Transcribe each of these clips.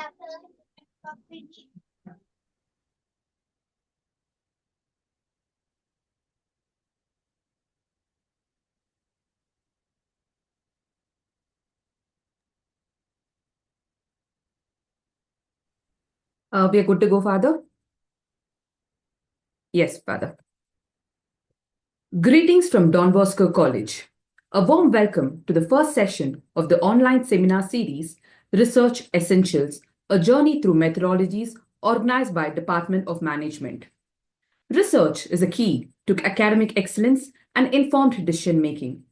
We are good to go, Father? Yes, Father. Greetings from Don Bosco College. A warm welcome to the first session of the online seminar series, Research Essentials, a journey through methodologies organized by Department of Management. Research is a key to academic excellence and informed decision making.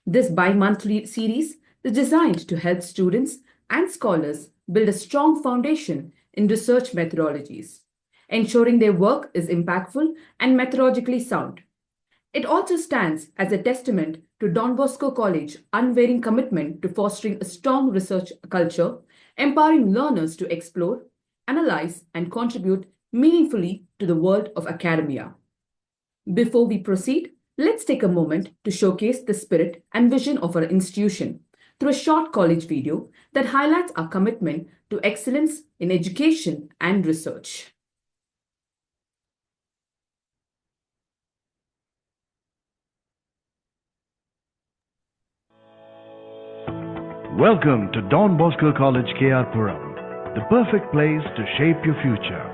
This bi-monthly series is designed to help students and scholars build a strong foundation in research methodologies, ensuring their work is impactful and methodologically sound. It also stands as a testament to Don Bosco College's unwavering commitment to fostering a strong research culture, empowering learners to explore, analyze, and contribute meaningfully to the world of academia. Before we proceed, let's take a moment to showcase the spirit and vision of our institution through a short college video that highlights our commitment to excellence in education and research. Welcome to Don Bosco College KR Puram, the perfect place to shape your future.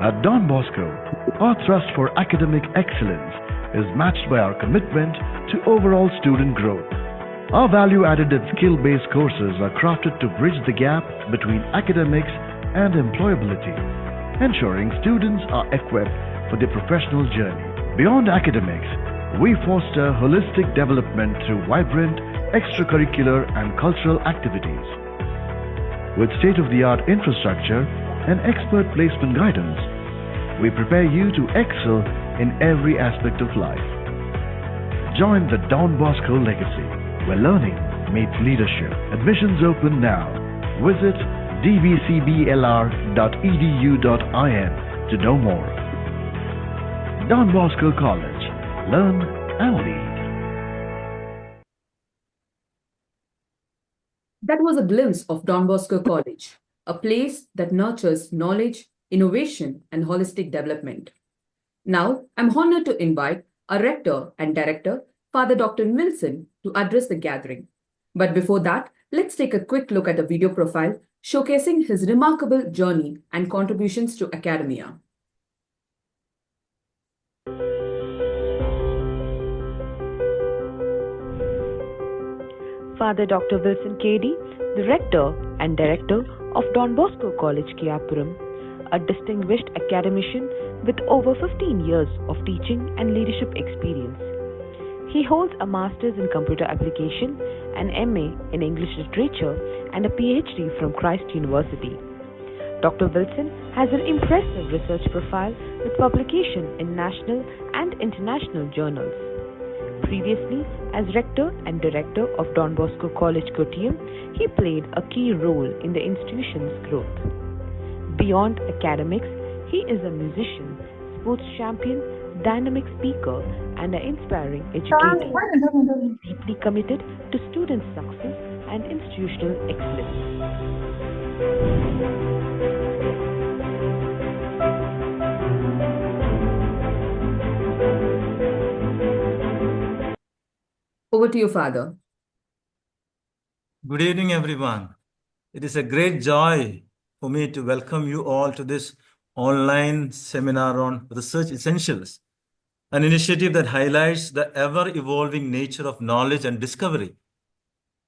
At Don Bosco, our thrust for academic excellence is matched by our commitment to overall student growth. Our value-added and skill-based courses are crafted to bridge the gap between academics and employability, ensuring students are equipped for their professional journey. Beyond academics, we foster holistic development through vibrant extracurricular and cultural activities. With state-of-the-art infrastructure and expert placement guidance, we prepare you to excel in every aspect of life. Join the Don Bosco legacy, where learning meets leadership. Admissions open now. Visit dbcblr.edu.in to know more. Don Bosco College. Learn and lead. That was a glimpse of Don Bosco College, a place that nurtures knowledge, innovation, and holistic development. Now, I'm honored to invite our rector and director, Father Dr. Wilson, to address the gathering. But before that, let's take a quick look at the video profile showcasing his remarkable journey and contributions to academia. Father Dr. Wilson KD, the Rector and Director of Don Bosco College, Kiyapuram, a distinguished academician with over 15 years of teaching and leadership experience. He holds a Master's in Computer Application, an MA in English Literature, and a PhD from Christ University. Dr. Wilson has an impressive research profile with publication in national and international journals. Previously, as Rector and Director of Don Bosco College, Kottayam, he played a key role in the institution's growth. Beyond academics, he is a musician, sports champion, dynamic speaker, and an inspiring educator, deeply committed to student success and institutional excellence. Over to you, Father. Good evening, everyone. It is a great joy for me to welcome you all to this online seminar on Research Essentials, an initiative that highlights the ever-evolving nature of knowledge and discovery.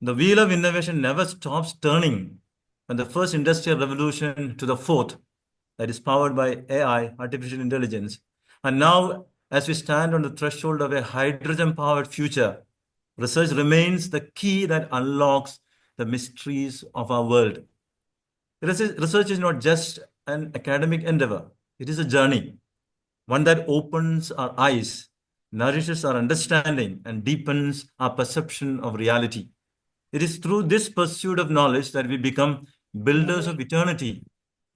The wheel of innovation never stops turning, from the first industrial revolution to the fourth, that is powered by AI, artificial intelligence. And now, as we stand on the threshold of a hydrogen-powered future, research remains the key that unlocks the mysteries of our world. Research is not just an academic endeavor. It is a journey, one that opens our eyes, nourishes our understanding, and deepens our perception of reality. It is through this pursuit of knowledge that we become builders of eternity,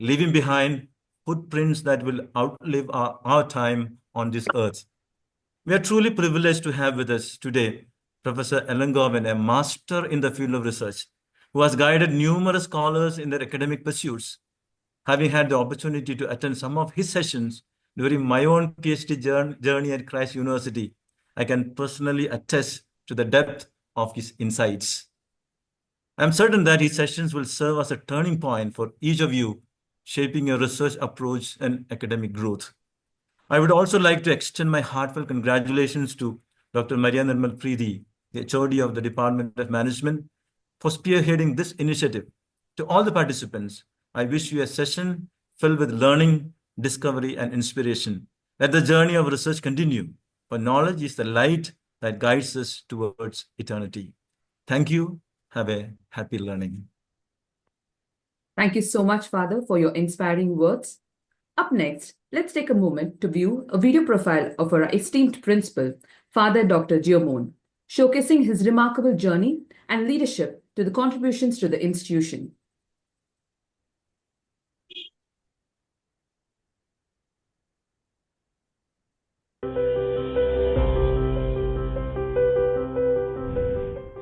leaving behind footprints that will outlive our time on this earth. We are truly privileged to have with us today Professor Elangovan, a master in the field of research, who has guided numerous scholars in their academic pursuits. Having had the opportunity to attend some of his sessions during my own PhD journey at Christ University, I can personally attest to the depth of his insights. I'm certain that his sessions will serve as a turning point for each of you, shaping your research approach and academic growth. I would also like to extend my heartfelt congratulations to Dr. Maria Nirmal Preeti, the HOD of the Department of Management, for spearheading this initiative. To all the participants, I wish you a session filled with learning, discovery, and inspiration. Let the journey of research continue, for knowledge is the light that guides us towards eternity. Thank you. Have a happy learning. Thank you so much, Father, for your inspiring words. Up next, let's take a moment to view a video profile of our esteemed principal, Father Dr. Giomone, showcasing his remarkable journey and leadership to the contributions to the institution.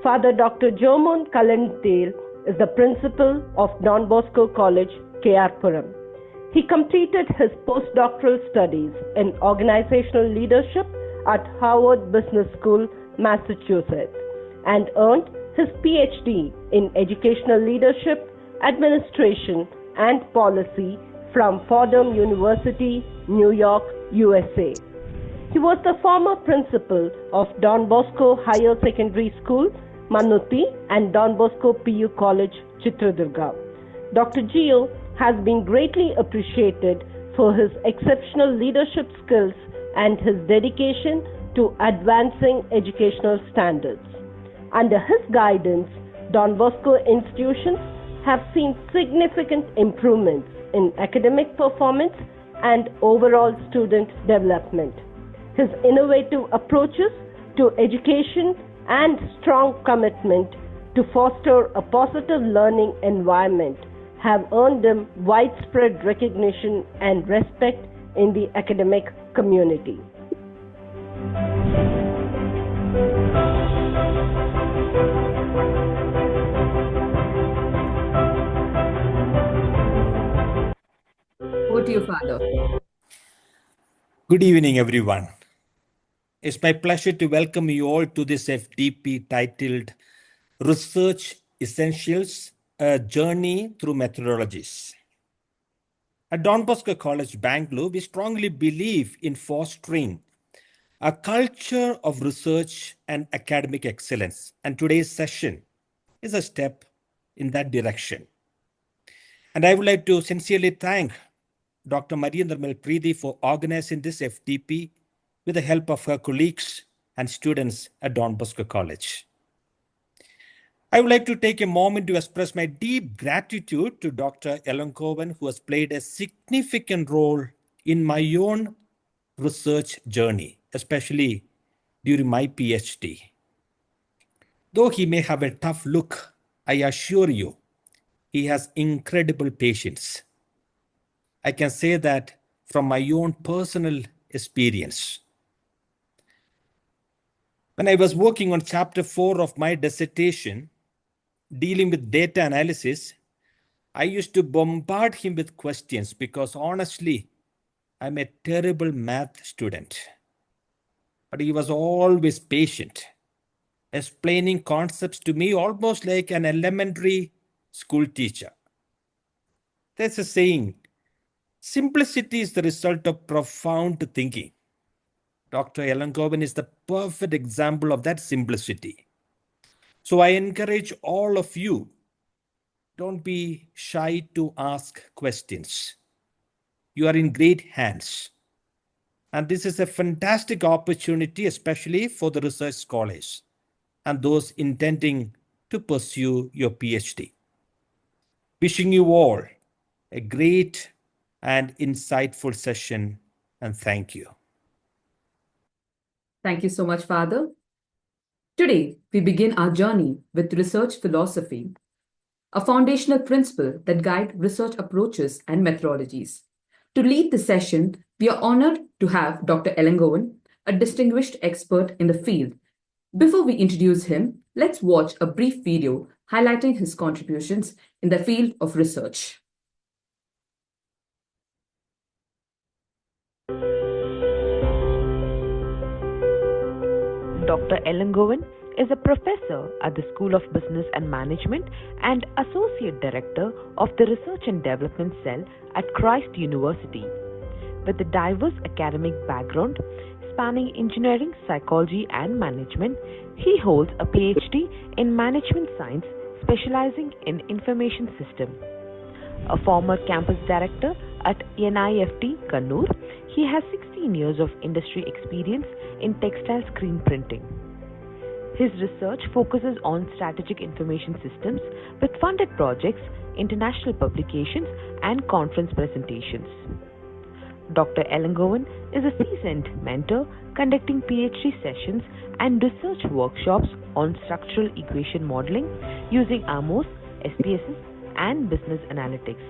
Father Dr. Giomone Kallandale is the principal of Don Bosco College, K.R. He completed his postdoctoral studies in organizational leadership at Harvard Business School, Massachusetts, and earned his PhD in educational leadership, administration, and policy from Fordham University, New York, USA. He was the former principal of Don Bosco Higher Secondary School, Manuti, and Don Bosco PU College, Chitradurga. Dr. Gio has been greatly appreciated for his exceptional leadership skills and his dedication to advancing educational standards. Under his guidance, Don Bosco institutions have seen significant improvements in academic performance and overall student development. His innovative approaches to education and strong commitment to foster a positive learning environment have earned him widespread recognition and respect in the academic community. Over to you, Father. Good evening, everyone. It's my pleasure to welcome you all to this FDP titled Research Essentials, a Journey Through Methodologies. At Don Bosco College, Bangalore, we strongly believe in fostering a culture of research and academic excellence, and today's session is a step in that direction. And I would like to sincerely thank Dr. Maria Nirmal Preeti for organizing this FDP with the help of her colleagues and students at Don Bosco College. I would like to take a moment to express my deep gratitude to Dr. Elankovan, who has played a significant role in my own research journey, especially during my PhD. Though he may have a tough look, I assure you, he has incredible patience. I can say that from my own personal experience. When I was working on chapter 4 of my dissertation, dealing with data analysis, I used to bombard him with questions because honestly, I'm a terrible math student. But he was always patient, explaining concepts to me almost like an elementary school teacher. There's a saying, simplicity is the result of profound thinking. Dr. Elankovan is the perfect example of that simplicity. So I encourage all of you, don't be shy to ask questions. You are in great hands. And this is a fantastic opportunity, especially for the research scholars and those intending to pursue your PhD. Wishing you all a great and insightful session, and thank you. Thank you so much, Father. Today, we begin our journey with research philosophy, a foundational principle that guides research approaches and methodologies. To lead the session, we are honored to have Dr. Elankovan, a distinguished expert in the field. Before we introduce him, let's watch a brief video highlighting his contributions in the field of research. Dr. Elangovan is a professor at the School of Business and Management and Associate Director of the Research and Development Cell at Christ University. With a diverse academic background spanning engineering, psychology, and management, he holds a PhD in Management Science specializing in Information System. A former campus director at NIFT Kannur, he has 16 years of industry experience in textile screen printing. His research focuses on strategic information systems with funded projects, international publications, and conference presentations. Dr. Elangovan is a seasoned mentor conducting PhD sessions and research workshops on structural equation modeling using AMOS, SPSS, and business analytics.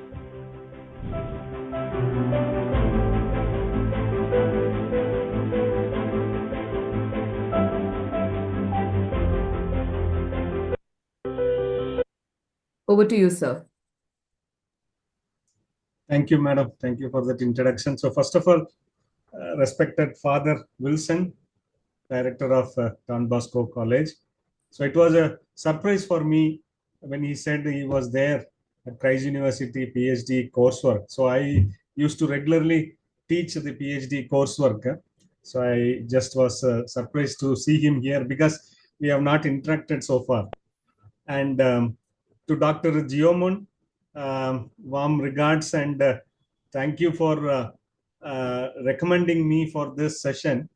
Over to you, sir. Thank you, madam. Thank you for that introduction. So first of all, respected Father Wilson, Director of Don Bosco College. So it was a surprise for me when he said he was there at Christ University PhD coursework. So I used to regularly teach the PhD coursework. So I just was surprised to see him here because we have not interacted so far. And to Dr. Geomon, warm regards and thank you for recommending me for this session.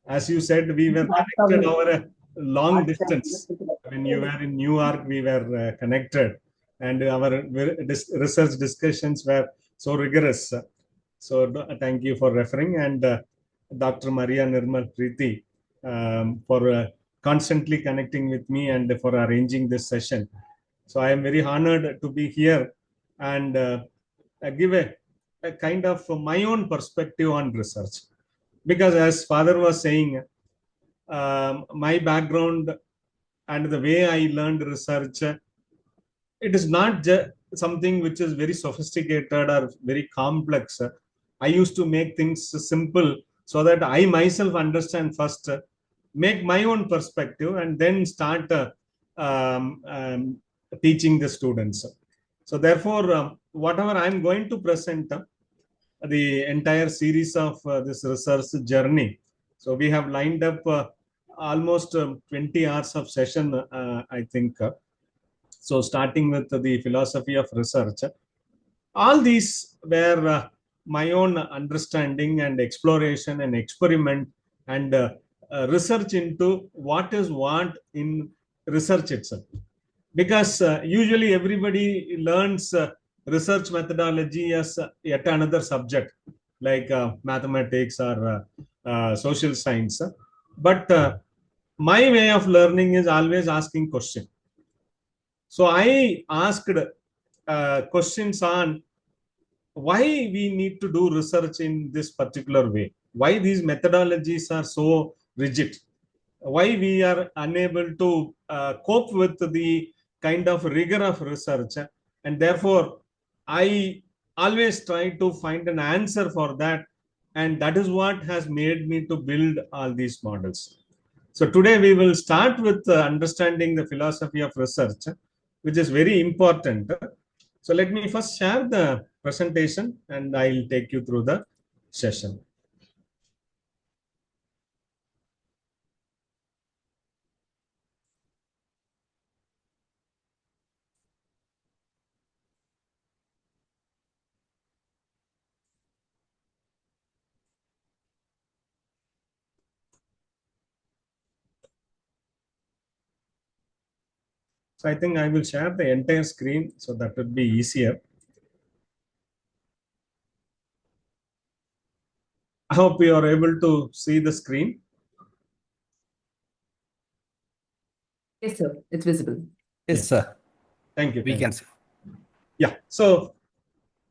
As you said, we were connected over a long distance. When you were in New York, we were connected, and our research discussions were so rigorous. So thank you for referring, and Dr. Maria Nirmal Preeti for constantly connecting with me and for arranging this session. So I am very honored to be here and give a kind of my own perspective on research. Because as Father was saying, my background and the way I learned research, it is not just something which is very sophisticated or very complex. I used to make things simple so that I myself understand first, make my own perspective, and then start teaching the students. So therefore, whatever I'm going to present, the entire series of this research journey. So we have lined up almost 20 hours of session, I think. So starting with the philosophy of research, all these were my own understanding and exploration and experiment and research into what is what in research itself. Because usually everybody learns research methodology as yet another subject like mathematics or social science. But my way of learning is always asking questions. So I asked questions on why we need to do research in this particular way, why these methodologies are so rigid, why we are unable to cope with the kind of rigor of research, and therefore I always try to find an answer for that, and that is what has made me to build all these models. So today we will start with understanding the philosophy of research, which is very important. So let me first share the presentation and I'll take you through the session. So I think I will share the entire screen so that would be easier. I hope you are able to see the screen. Yes, sir. It's visible. Yes, sir. Thank you. We can see. Yeah. So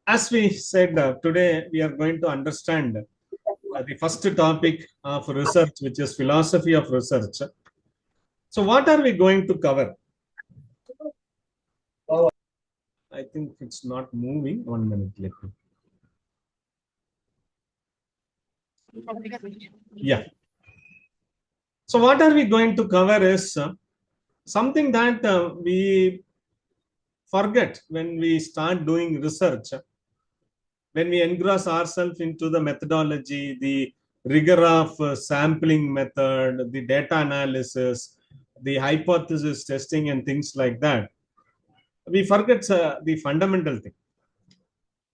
as we said, today we are going to understand the first topic of research, which is philosophy of research. So what are we going to cover? I think it's not moving. 1 minute, let me. Yeah. So what are we going to cover is something that we forget when we start doing research, when we engross ourselves into the methodology, the rigor of sampling method, the data analysis, the hypothesis testing and things like that. We forget the fundamental thing.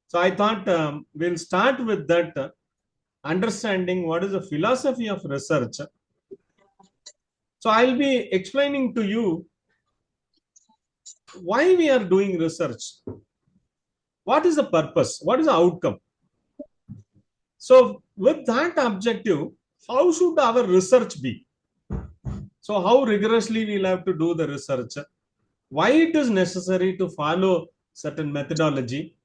So I thought we'll start with that, understanding what is the philosophy of research. So I'll be explaining to you why we are doing research. What is the purpose? What is the outcome? So with that objective, how should our research be? So how rigorously we'll have to do the research? Why it is necessary to follow certain methodology?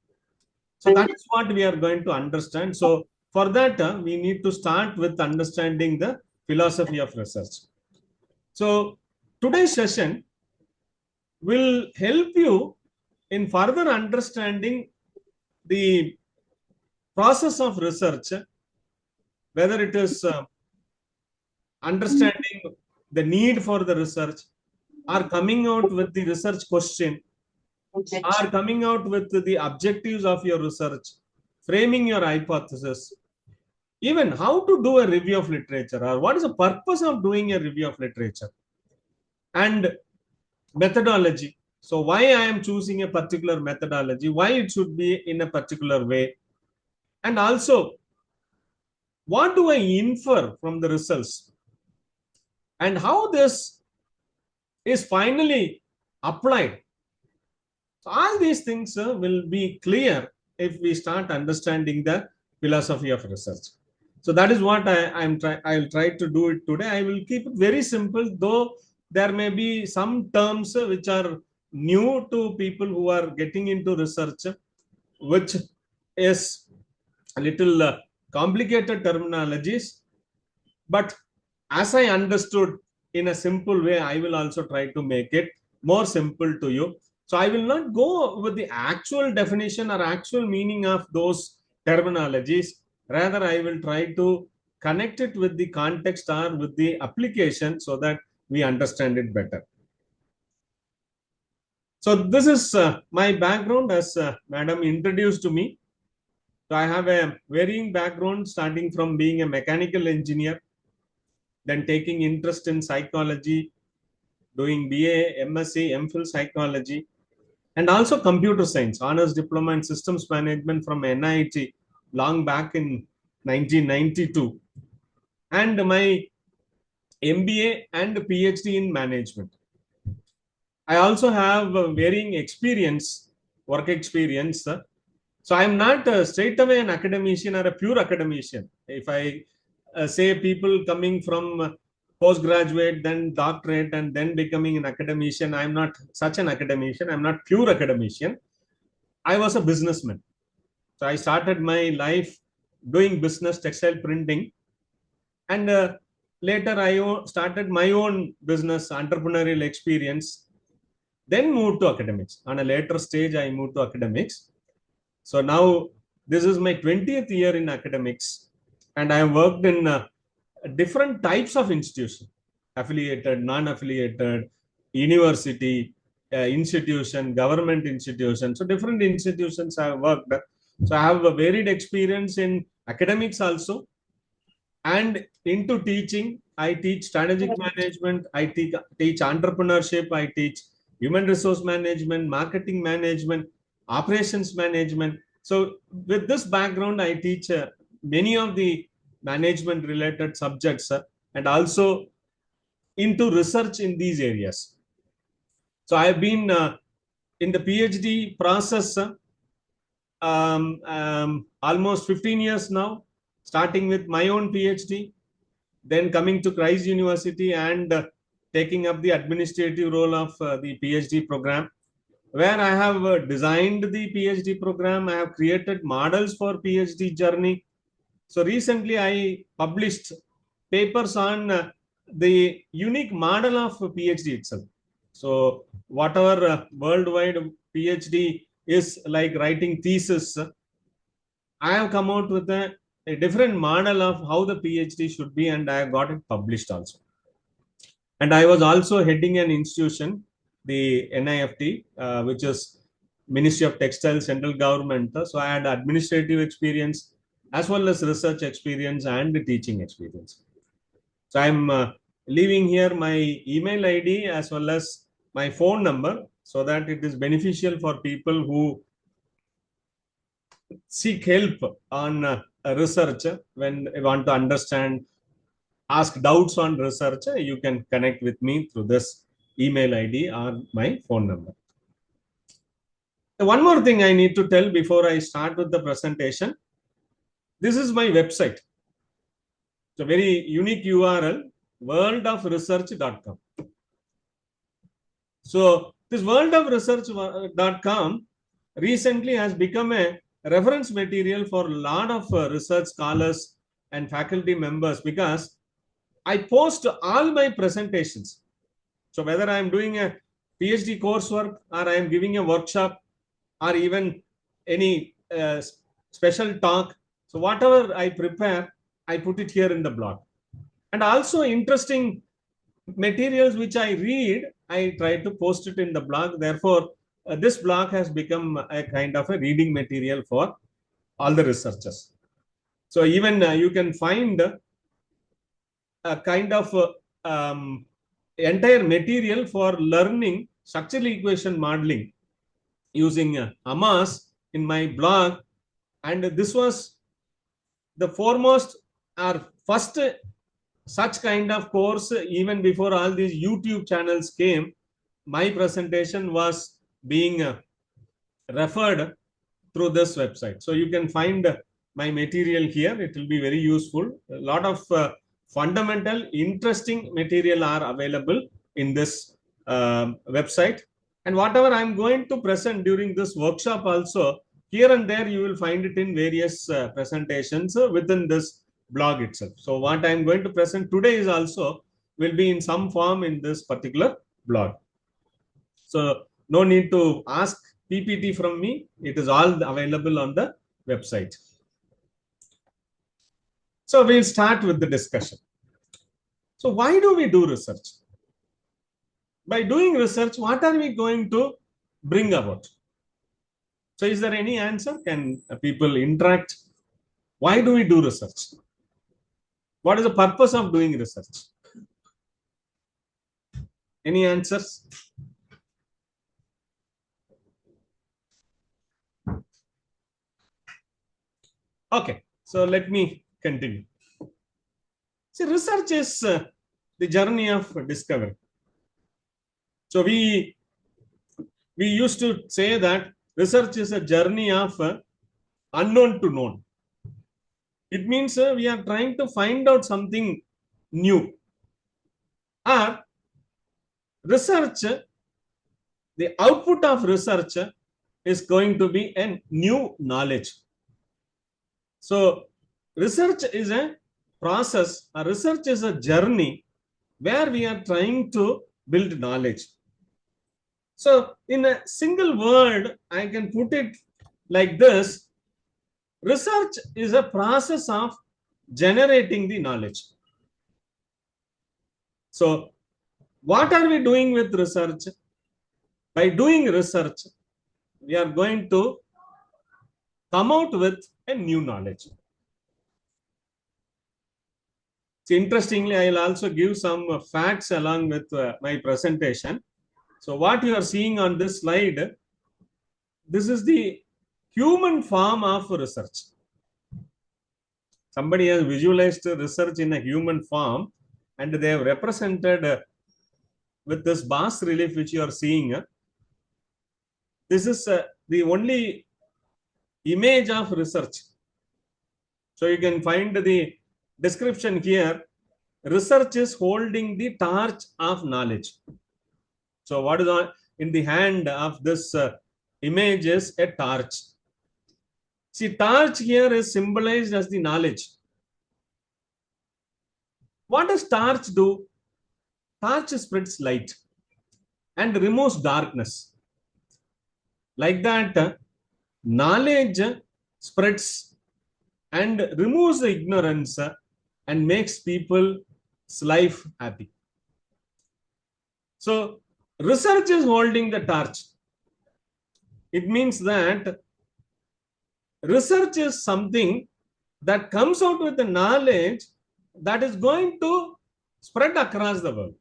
So that is what we are going to understand. So for that, we need to start with understanding the philosophy of research. So today's session will help you in further understanding the process of research, whether it is understanding the need for the research, or coming out with the research question, or coming out with the objectives of your research, framing your hypothesis, even how to do a review of literature, or what is the purpose of doing a review of literature, and methodology. So why I am choosing a particular methodology, why it should be in a particular way, and also what do I infer from the results, and how this is finally applied. So all these things will be clear if we start understanding the philosophy of research. So that is what I'll try to do it today. I will keep it very simple, though there may be some terms which are new to people who are getting into research, which is a little complicated terminologies. But as I understood in a simple way, I will also try to make it more simple to you. So I will not go with the actual definition or actual meaning of those terminologies. Rather, I will try to connect it with the context or with the application so that we understand it better. So this is my background, as Madam introduced to me. So I have a varying background, starting from being a mechanical engineer, then taking interest in psychology, doing BA, MSc, MPhil psychology, and also computer science, honors diploma in systems management from NIT long back in 1992, and my MBA and PhD in management. I also have varying experience, work experience. So I'm not straight away an academician or a pure academician. If I say people coming from postgraduate, then doctorate, and then becoming an academician, I'm not such an academician. I'm not pure academician. I was a businessman. So I started my life doing business, textile printing, and later I started my own business, entrepreneurial experience, then moved to academics. On a later stage, I moved to academics. So now this is my 20th year in academics, and I have worked in different types of institutions, affiliated, non-affiliated, university, institution, government institution. So different institutions I have worked. So I have a varied experience in academics also, and into teaching. I teach strategic management, I teach entrepreneurship, I teach human resource management, marketing management, operations management. So with this background, I teach many of the management related subjects and also into research in these areas. So I have been in the PhD process almost 15 years now, starting with my own PhD, then coming to Christ University and taking up the administrative role of the PhD program, where I have designed the PhD program. I have created models for PhD journey. So recently I published papers on the unique model of PhD itself. So whatever worldwide PhD is like writing thesis, I have come out with a different model of how the PhD should be, and I have got it published also. And I was also heading an institution, the NIFT, which is Ministry of Textile, Central Government. So I had administrative experience as well as research experience and teaching experience. So I'm leaving here my email ID as well as my phone number so that it is beneficial for people who seek help on research when they want to understand, ask doubts on research. You can connect with me through this email ID or my phone number. One more thing I need to tell before I start with the presentation. This is my website. It's a very unique URL, worldofresearch.com. So this worldofresearch.com recently has become a reference material for a lot of research scholars and faculty members, because I post all my presentations. So whether I am doing a PhD coursework or I am giving a workshop or even any special talk, so whatever I prepare, I put it here in the blog. And also interesting materials which I read, I try to post it in the blog. Therefore, this blog has become a kind of a reading material for all the researchers. So even you can find a kind of entire material for learning structural equation modeling using AMAS in my blog. And this was the foremost or first such kind of course. Even before all these YouTube channels came, my presentation was being referred through this website. So you can find my material here. It will be very useful. A lot of fundamental, interesting material are available in this website. And whatever I'm going to present during this workshop also, here and there you will find it in various presentations within this blog itself. So what I'm going to present today is also will be in some form in this particular blog. So no need to ask PPT from me. It is all available on the website. So we'll start with the discussion. So why do we do research? By doing research, what are we going to bring about? So is there any answer? Can people interact? Why do we do research? What is the purpose of doing research? Any answers? Okay, so let me continue. See, research is the journey of discovery. So we used to say that research is a journey of unknown to known. It means we are trying to find out something new. Or research, the output of research is going to be a new knowledge. So research is a process, a research is a journey where we are trying to build knowledge. So in a single word, I can put it like this: research is a process of generating the knowledge. So what are we doing with research? By doing research, we are going to come out with a new knowledge. So interestingly, I will also give some facts along with my presentation. So what you are seeing on this slide, this is the human form of research. Somebody has visualized research in a human form, and they have represented with this bas relief which you are seeing. This is the only image of research. So you can find the description here. Research is holding the torch of knowledge. So what is on in the hand of this image is a torch. See, torch here is symbolized as the knowledge. What does torch do? Torch spreads light and removes darkness. Like that, knowledge spreads and removes the ignorance and makes people's life happy. So research is holding the torch. It means that research is something that comes out with the knowledge that is going to spread across the world.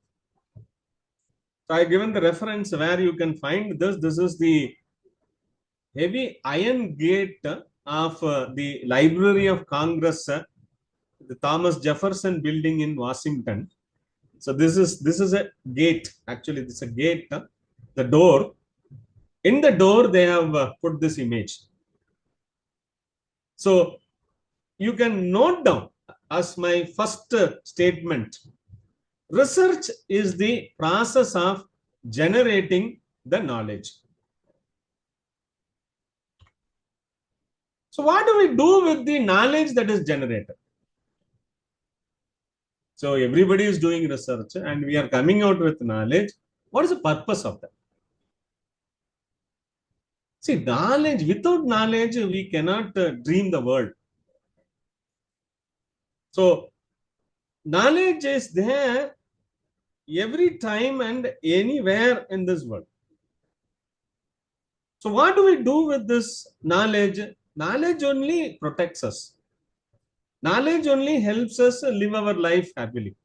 So I given the reference where you can find this. This is the heavy iron gate of the Library of Congress, the Thomas Jefferson building in Washington. So this is a gate. Actually, this is a gate. The door. In the door, they have put this image. So you can note down as my first statement. Research is the process of generating the knowledge. So what do we do with the knowledge that is generated? So everybody is doing research and we are coming out with knowledge. What is the purpose of that? See, knowledge, without knowledge, we cannot dream the world. So knowledge is there every time and anywhere in this world. So what do we do with this knowledge? Knowledge only protects us. Knowledge only helps us live our life happily.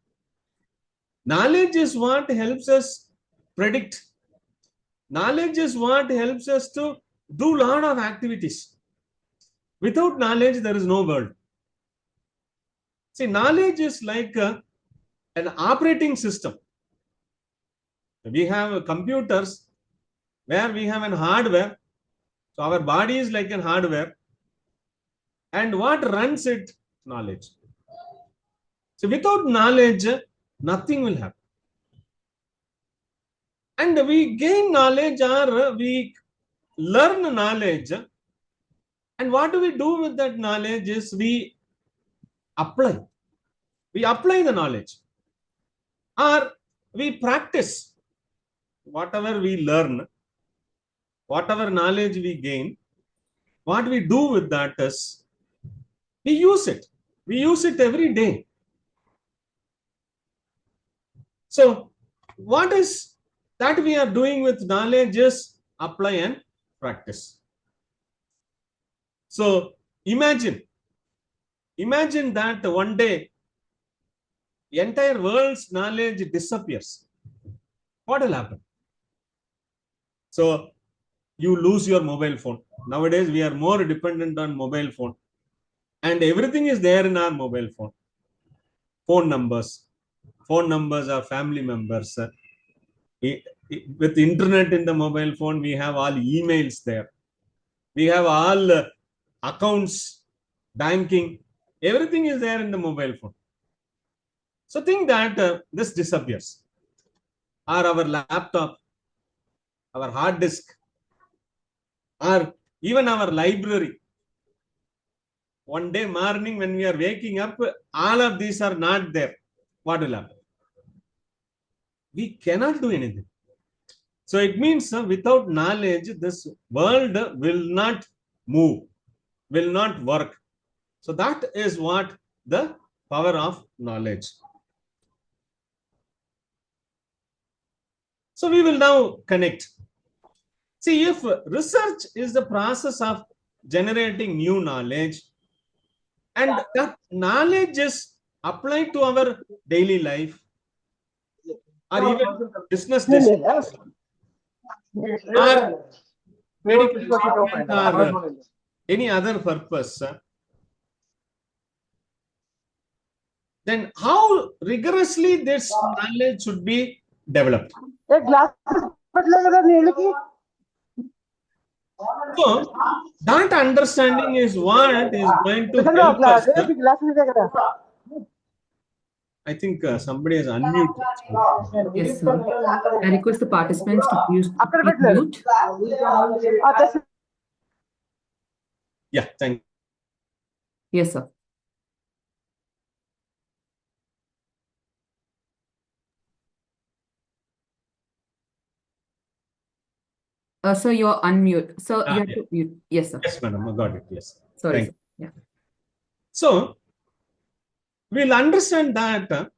Knowledge is what helps us predict. Knowledge is what helps us to do a lot of activities. Without knowledge, there is no world. See, knowledge is like an operating system. We have computers where we have an hardware. So our body is like an hardware. And what runs it? Knowledge. So without knowledge, nothing will happen. And we gain knowledge or we learn knowledge. And what do we do with that knowledge is we apply. We apply the knowledge. Or we practice whatever we learn, whatever knowledge we gain. What we do with that is we use it. We use it every day. So what is that we are doing with knowledge is apply and practice. So imagine that one day entire world's knowledge disappears. What will happen? So you lose your mobile phone. Nowadays we are more dependent on mobile phone and everything is there in our mobile phone. Phone numbers are family members. With internet in the mobile phone, we have all emails there. We have all accounts, banking, everything is there in the mobile phone. So think that this disappears. Or our laptop, our hard disk, or even our library. One day morning when we are waking up, all of these are not there. What will happen? We cannot do anything. So it means without knowledge, this world will not move, will not work. So that is what the power of knowledge. So we will now connect. See, if research is the process of generating new knowledge, and that knowledge is applied to our daily life, or even business decisions, or medical treatment, or any other purpose, then how rigorously this knowledge should be developed. So that understanding is what is going to help us. I think somebody has unmuted. Yes, sir. I request the participants to please mute. Yeah, thank you. Yes, sir. Sir, you're unmute. Sir, you have Yeah. to mute. Yes, sir. Yes, madam. I got it. Yes. Sorry, Thank sir. Yeah. So, we'll understand that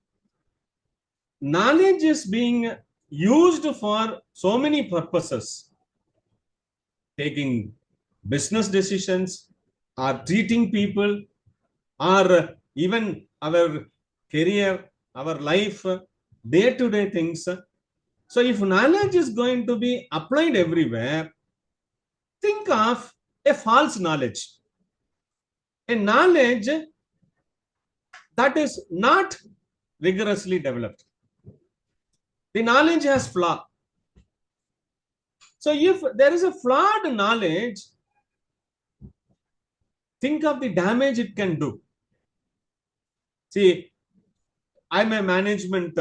knowledge is being used for so many purposes, taking business decisions, or treating people, or even our career, our life, day-to-day things. So if knowledge is going to be applied everywhere, think of a false knowledge, a knowledge that is not rigorously developed. The knowledge has flaw. So if there is a flawed knowledge, think of the damage it can do. See, I'm a management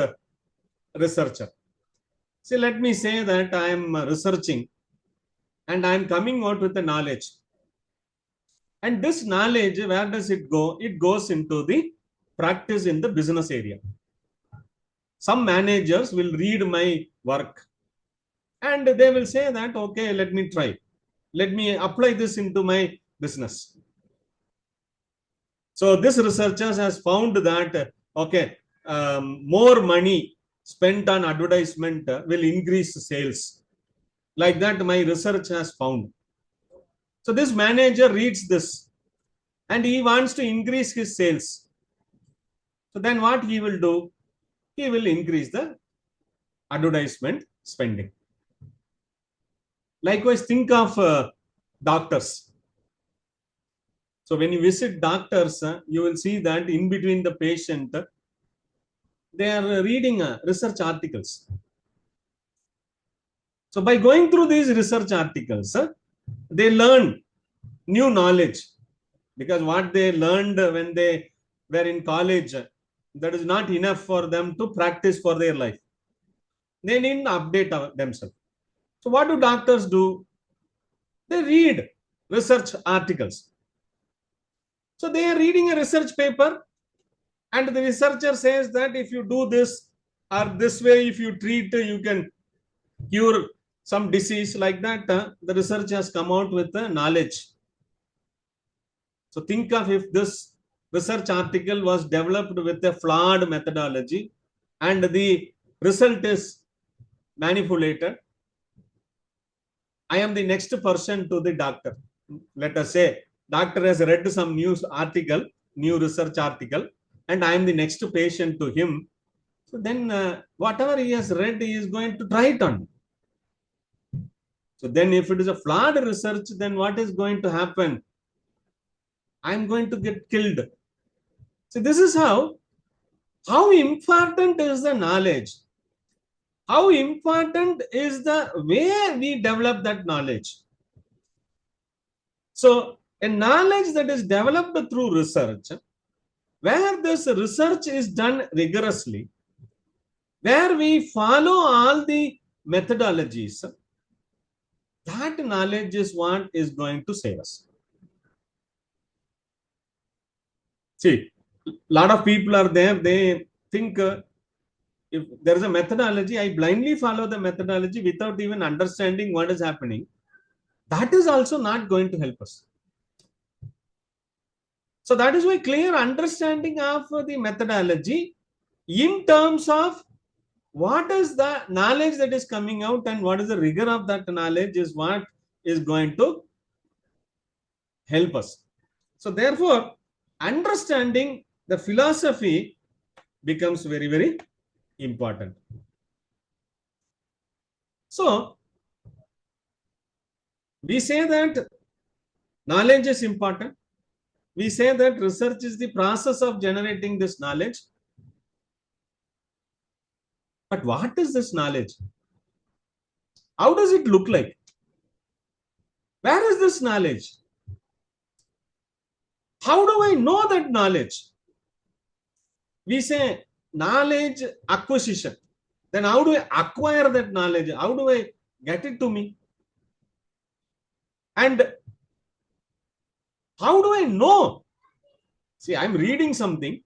researcher. See, let me say that I am researching and I am coming out with the knowledge. And this knowledge, where does it go? It goes into the practice in the business area. Some managers will read my work and they will say that, okay, let me try. Let me apply this into my business. So this researchers has found that, okay, more money spent on advertisement will increase sales. Like that, my research has found. So this manager reads this and he wants to increase his sales. So then what he will do? He will increase the advertisement spending. Likewise, think of doctors. So when you visit doctors, you will see that in between the patient, they are reading research articles. So by going through these research articles, they learn new knowledge, because what they learned when they were in college, that is not enough for them to practice for their life. They need to update themselves. So what do doctors do? They read research articles. So they are reading a research paper and the researcher says that if you do this or this way, if you treat, you can cure some disease, like that. The research has come out with the knowledge. So think of if this research article was developed with a flawed methodology and the result is manipulated. I am the next person to the doctor. Let us say doctor has read some news article, new research article, and I am the next patient to him. So then whatever he has read, he is going to try it on. So then if it is a flawed research, then what is going to happen? I am going to get killed. So this is how important is the knowledge? How important is the way we develop that knowledge? So a knowledge that is developed through research, where this research is done rigorously, where we follow all the methodologies, that knowledge is what is going to save us. See, a lot of people are there, they think if there is a methodology, I blindly follow the methodology without even understanding what is happening. That is also not going to help us. So that is why clear understanding of the methodology in terms of what is the knowledge that is coming out and what is the rigor of that knowledge is what is going to help us. So therefore, understanding the philosophy becomes very, very important. So we say that knowledge is important. We say that research is the process of generating this knowledge. But what is this knowledge? How does it look like? Where is this knowledge? How do I know that knowledge? We say knowledge acquisition. Then how do I acquire that knowledge? How do I get it to me? And how do I know? See, I'm reading something,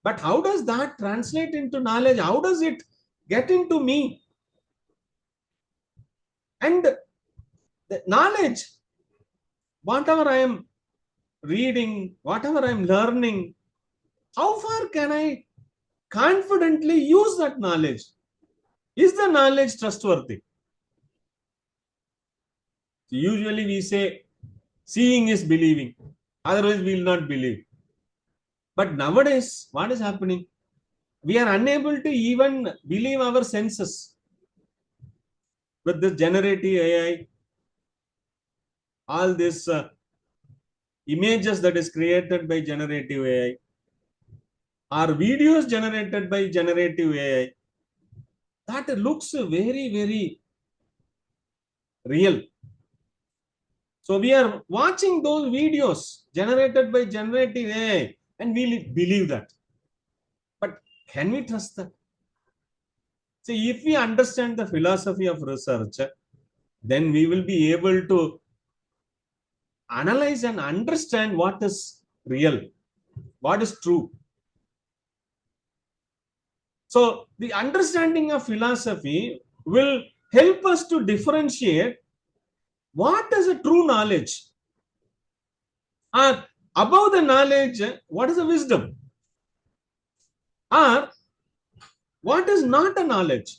but how does that translate into knowledge? How does it get into me? And The knowledge, whatever I am reading, whatever I am learning, how far can I confidently use that knowledge? Is the knowledge trustworthy? Usually we say, seeing is believing, otherwise we will not believe. But nowadays, what is happening? We are unable to even believe our senses. With the generative AI, all this images that is created by generative AI, or videos generated by generative AI, that looks very, very real. So we are watching those videos generated by generative AI and we believe that. But can we trust that? See, if we understand the philosophy of research, then we will be able to analyze and understand what is real, what is true. So the understanding of philosophy will help us to differentiate what is a true knowledge, or above the knowledge, what is a wisdom, or what is not a knowledge.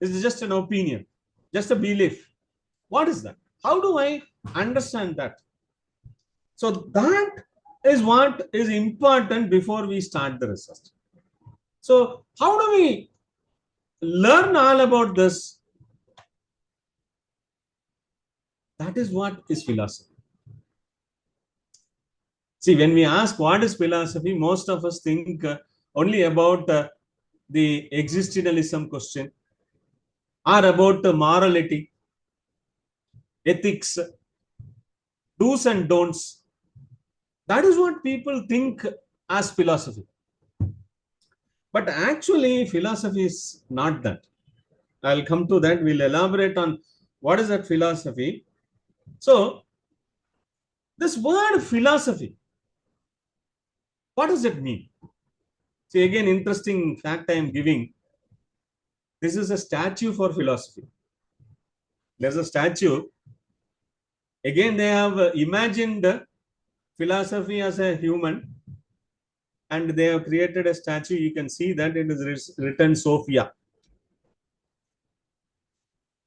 It's just an opinion, just a belief. What is that? How do I understand that? So that is what is important before we start the research. So how do we learn all about this? That is what is philosophy. See, when we ask what is philosophy, most of us think only about the existentialism question, or about morality, ethics, do's and don'ts. That is what people think as philosophy. But actually, philosophy is not that. I'll come to that. We'll elaborate on what is that philosophy. So, this word philosophy, what does it mean? See, again, interesting fact I am giving. This is a statue for philosophy. There's a statue. Again, they have imagined philosophy as a human, and they have created a statue. You can see that it is written Sophia.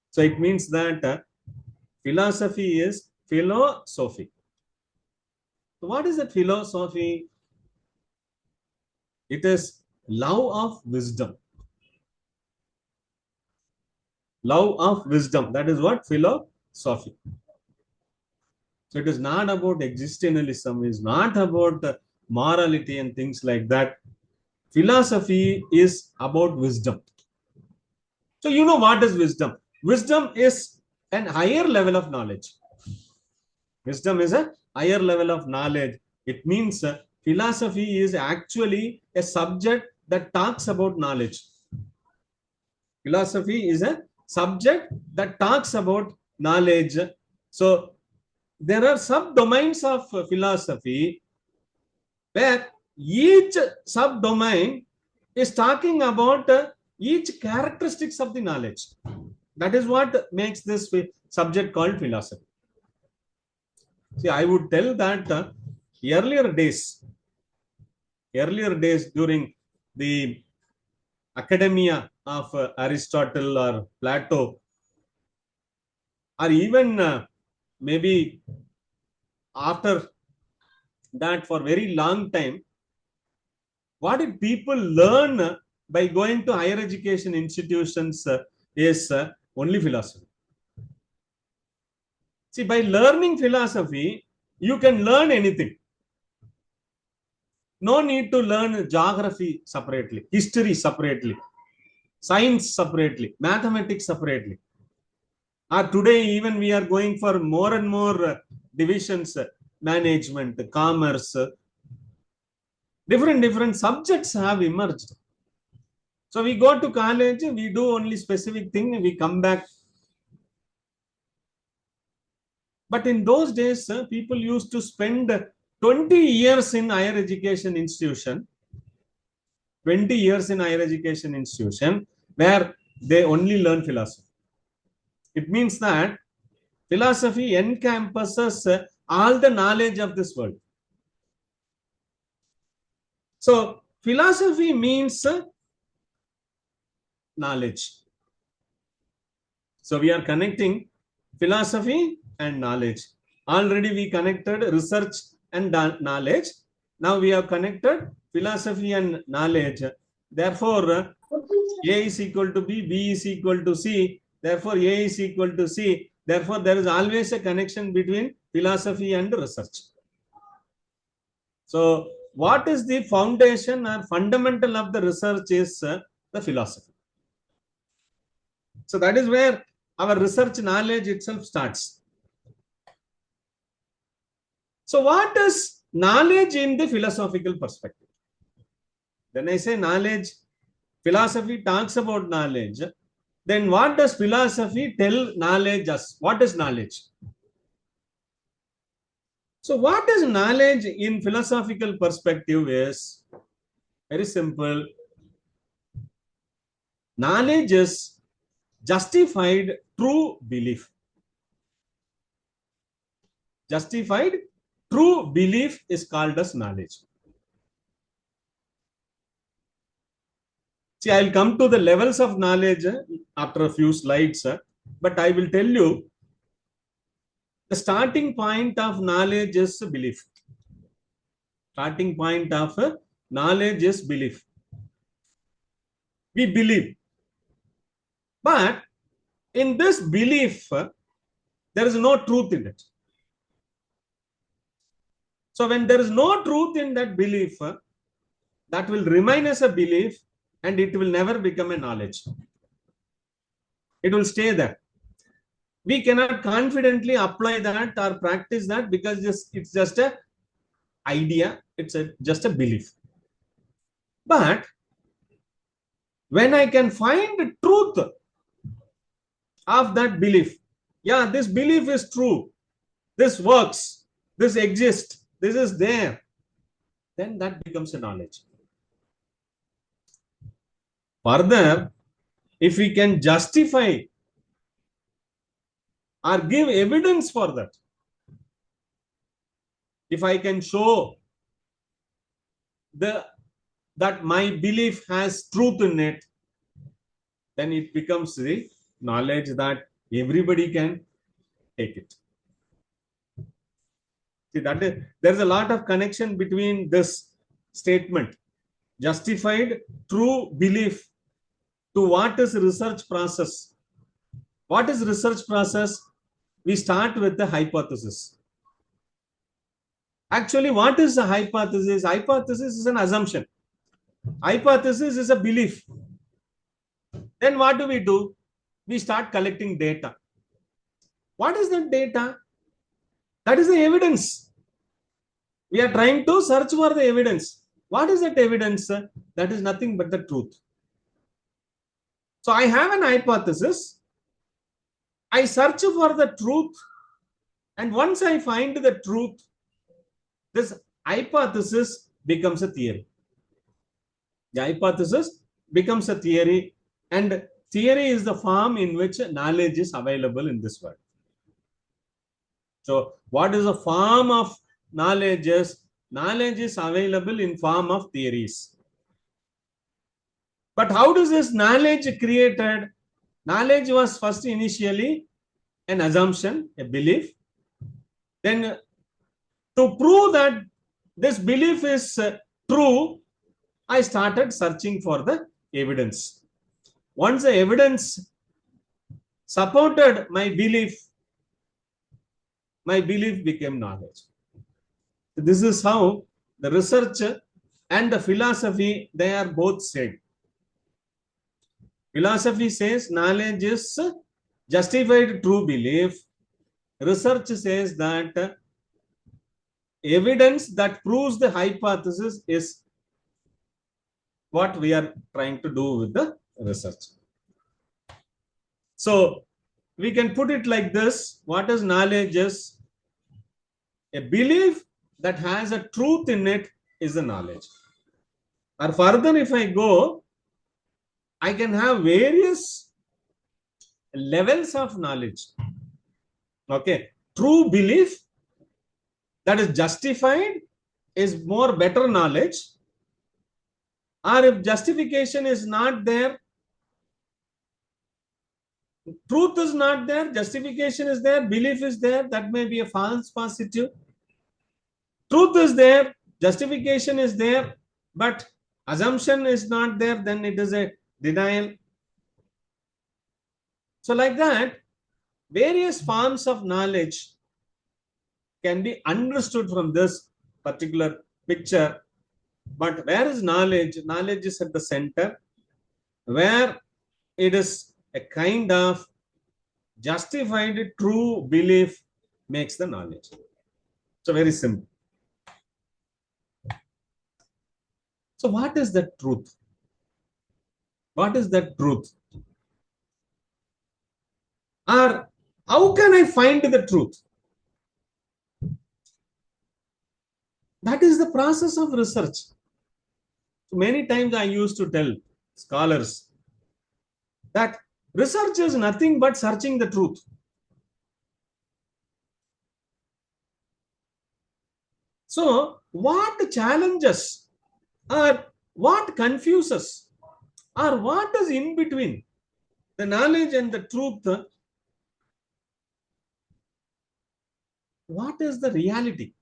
So it means that philosophy is philosophy. So what is that philosophy? It is love of wisdom. Love of wisdom. That is what philosophy. So it is not about existentialism. It is not about morality and things like that. Philosophy is about wisdom. So you know what is wisdom? Wisdom is an higher level of knowledge. Wisdom is a higher level of knowledge. It means philosophy is actually a subject that talks about knowledge. Philosophy is a subject that talks about knowledge. So there are subdomains of philosophy where each subdomain is talking about each characteristics of the knowledge. That is what makes this subject called philosophy. See, I would tell that earlier days during the academia of Aristotle or Plato, or even maybe after that for very long time, what did people learn by going to higher education institutions is only philosophy. See, by learning philosophy, you can learn anything. No need to learn geography separately, history separately, science separately, mathematics separately. Or today, even we are going for more and more divisions, management, commerce, different subjects have emerged. So we go to college, we do only specific thing, we come back. But in those days, people used to spend 20 years in higher education institution, 20 years in higher education institution, where they only learn philosophy. It means that Philosophy encompasses all the knowledge of this world. So philosophy means knowledge. So we are connecting philosophy and knowledge. Already we connected research and knowledge. Now we have connected philosophy and knowledge. Therefore, A is equal to B, B is equal to C. Therefore, A is equal to C. Therefore, there is always a connection between philosophy and research. So, what is the foundation or fundamental of the research is the philosophy. So, that is where our research knowledge itself starts. So, what is knowledge in the philosophical perspective? When I say knowledge, philosophy talks about knowledge. Then what does philosophy tell knowledge us? What is knowledge? So what is knowledge in philosophical perspective is very simple. Knowledge is justified true belief. Justified true belief is called as knowledge. See, I'll come to the levels of knowledge after a few slides, but I will tell you the starting point of knowledge is belief. Starting point of knowledge is belief. We believe. But in this belief, there is no truth in it. So when there is no truth in that belief, that will remain as a belief and it will never become a knowledge. It will stay there. We cannot confidently apply that or practice that because it's just an idea, it's just a belief. But when I can find the truth of that belief, yeah, this belief is true, this works, this exists, this is there, then that becomes a knowledge. Further, if we can justify or give evidence for that, if I can show that my belief has truth in it, then it becomes the knowledge that everybody can take it. See, there's a lot of connection between this statement, justified true belief, to what is research process. What is research process? We start with the hypothesis. Actually, what is a hypothesis? Hypothesis is an assumption. Hypothesis is a belief. Then what do? We start collecting data. What is the data? That is the evidence. We are trying to search for the evidence. What is that evidence? That is nothing but the truth. So I have an hypothesis. I search for the truth. And once I find the truth, this hypothesis becomes a theory. The hypothesis becomes a theory, and theory is the form in which knowledge is available in this world. So what is the form of knowledge is? Knowledge is available in form of theories. But how does this knowledge created? Knowledge was first initially an assumption, a belief. Then to prove that this belief is true, I started searching for the evidence. Once the evidence supported my belief became knowledge. This is how the research and the philosophy, they are both same. Philosophy says knowledge is justified true belief. Research says that evidence that proves the hypothesis is what we are trying to do with the research. So we can put it like this. What is knowledge is? A belief that has a truth in it is a knowledge. Or further, if I go, I can have various levels of knowledge. Okay. True belief that is justified is more better knowledge. Or if justification is not there, truth is not there, justification is there, belief is there, that may be a false positive. Truth is there, justification is there, but assumption is not there, then it is a denial. So like that, various forms of knowledge can be understood from this particular picture. But where is knowledge? Knowledge is at the center, where it is a kind of justified true belief makes the knowledge. So very simple. So what is the truth? What is that truth? Or how can I find the truth? That is the process of research. Many times I used to tell scholars that research is nothing but searching the truth. So what challenges or what confuses or what is in between the knowledge and the truth? What is the reality?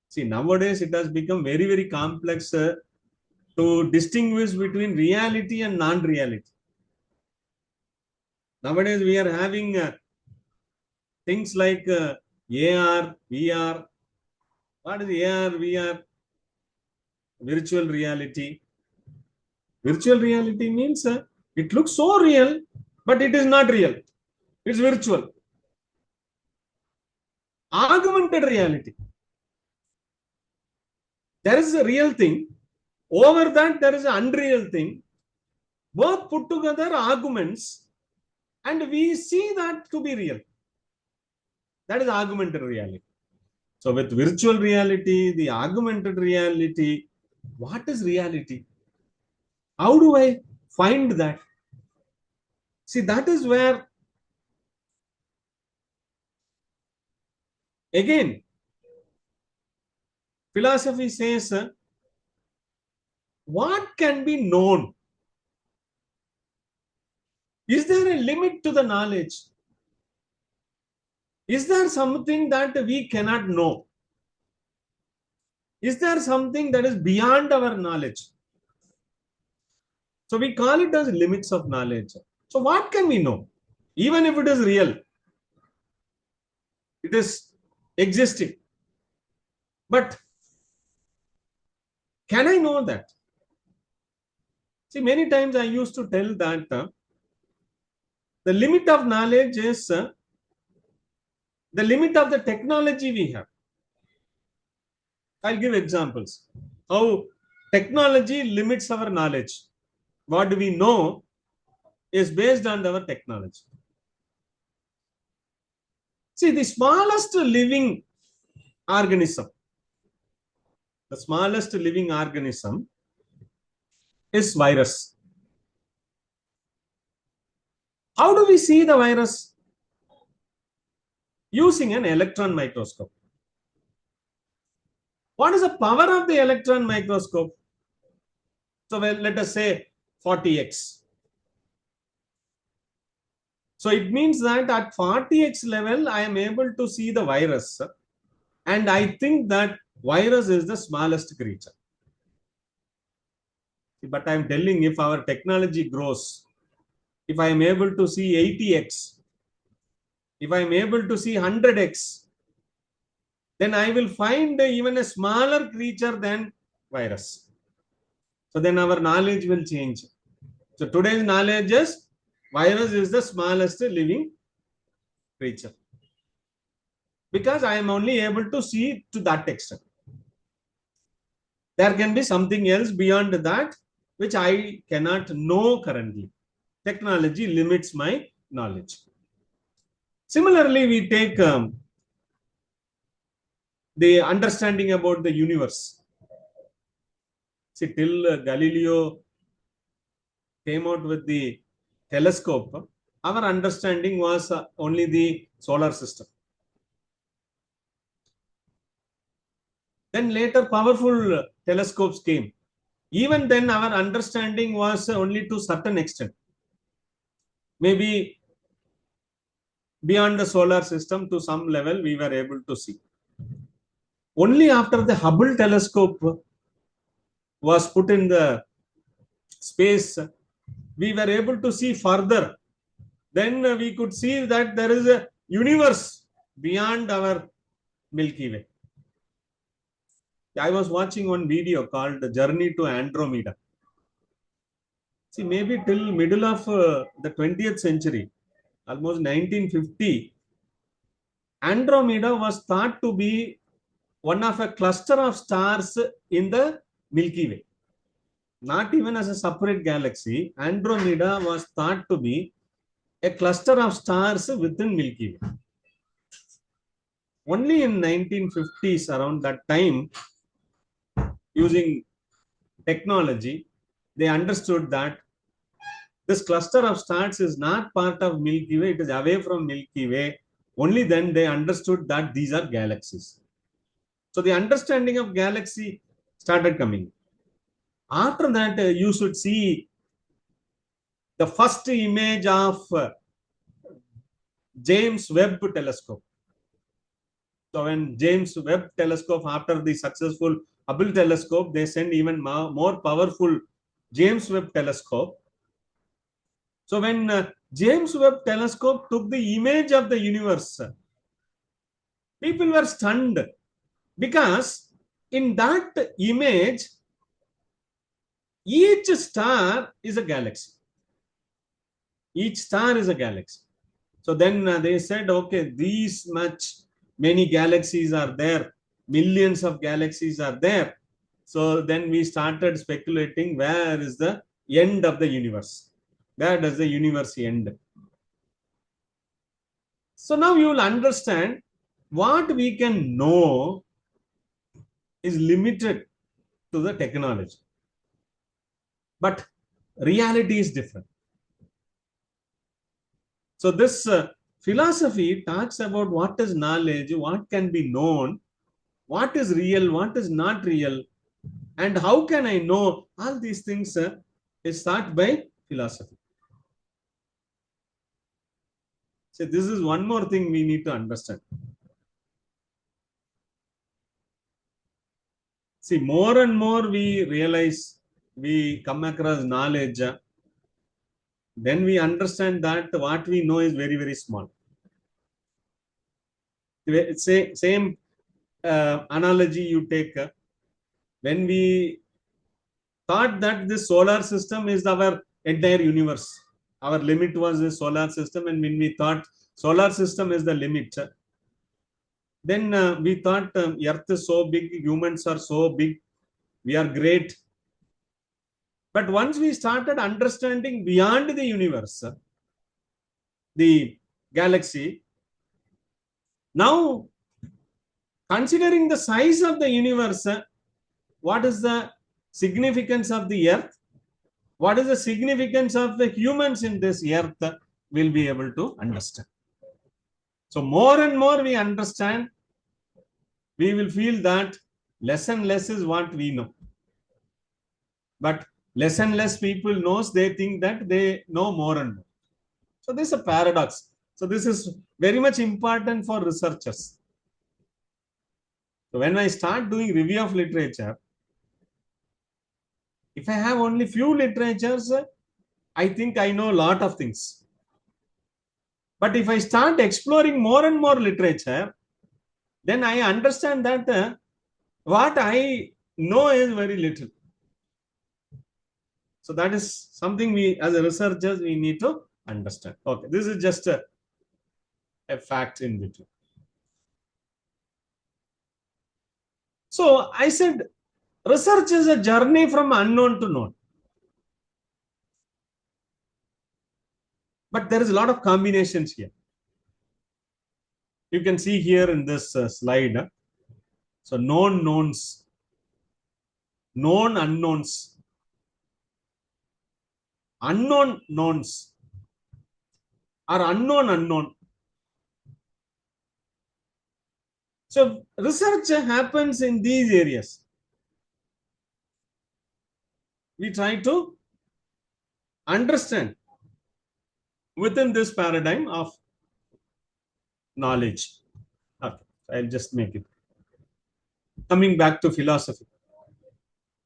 See, nowadays it has become very, very complex to distinguish between reality and non-reality. Nowadays we are having things like AR, VR. What is AR, VR? Virtual reality. Virtual reality means it looks so real, but it is not real. It's virtual. Augmented reality. There is a real thing. Over that, there is an unreal thing. Both put together arguments, and we see that to be real. That is augmented reality. So with virtual reality, the augmented reality, what is reality? How do I find that? See, that is where, again, philosophy says, what can be known? Is there a limit to the knowledge? Is there something that we cannot know? Is there something that is beyond our knowledge? So we call it as limits of knowledge. So what can we know? Even if it is real, it is existing. But can I know that? See, many times I used to tell that the limit of knowledge is the limit of the technology we have. I'll give examples. How technology limits our knowledge. What we know is based on our technology. See, the smallest living organism, is virus. How do we see the virus? Using an electron microscope. What is the power of the electron microscope? So let us say 40x. So it means that at 40x level, I am able to see the virus. And I think that virus is the smallest creature. But I am telling, if our technology grows, if I am able to see 80x, if I am able to see 100x, then I will find even a smaller creature than virus. So then our knowledge will change. So today's knowledge is virus is the smallest living creature. Because I am only able to see to that extent. There can be something else beyond that which I cannot know currently. Technology limits my knowledge. Similarly, we take the understanding about the universe. See, till Galileo came out with the telescope, our understanding was only the solar system. Then later powerful telescopes came. Even then our understanding was only to certain extent. Maybe beyond the solar system to some level we were able to see. Only after the Hubble telescope was put in the space, we were able to see further. Then we could see that there is a universe beyond our Milky Way. I was watching one video called Journey to Andromeda. See, maybe till middle of the 20th century, almost 1950, Andromeda was thought to be one of a cluster of stars in the Milky Way. Not even as a separate galaxy, Andromeda was thought to be a cluster of stars within Milky Way. Only in 1950s, around that time, using technology, they understood that this cluster of stars is not part of Milky Way, it is away from Milky Way. Only then they understood that these are galaxies. So the understanding of galaxy started coming. After that, you should see the first image of James Webb telescope. So when James Webb telescope, after the successful Hubble telescope, they send even more powerful James Webb telescope. So when James Webb telescope took the image of the universe, people were stunned because in that image, each star is a galaxy. Each star is a galaxy. So then they said, okay, these many galaxies are there. Millions of galaxies are there. So then we started speculating where is the end of the universe. Where does the universe end? So now you will understand what we can know is limited to the technology. But reality is different. So this philosophy talks about what is knowledge, what can be known, what is real, what is not real, and how can I know all these things is taught by philosophy. So this is one more thing we need to understand. See, more and more we realize, we come across knowledge, then we understand that what we know is very, very small. Same analogy you take. When we thought that the solar system is our entire universe, our limit was the solar system, and when we thought solar system is the limit, then we thought Earth is so big, humans are so big, we are great. But once we started understanding beyond the universe, the galaxy, now considering the size of the universe, what is the significance of the Earth? What is the significance of the humans in this Earth? We'll be able to understand. So more and more we understand, we will feel that less and less is what we know. But less and less people knows, they think that they know more and more. So this is a paradox. So this is very much important for researchers. So when I start doing review of literature, if I have only few literatures, I think I know a lot of things. But if I start exploring more and more literature, then I understand that what I know is very little. So that is something we, as a researchers, we need to understand. Okay, this is just a fact in between. So I said, research is a journey from unknown to known. But there is a lot of combinations here. You can see here in this slide. So known knowns, known unknowns, unknown knowns. or unknown. So research happens in these areas. We try to understand within this paradigm of knowledge. Okay, I'll just make it. Coming back to philosophy.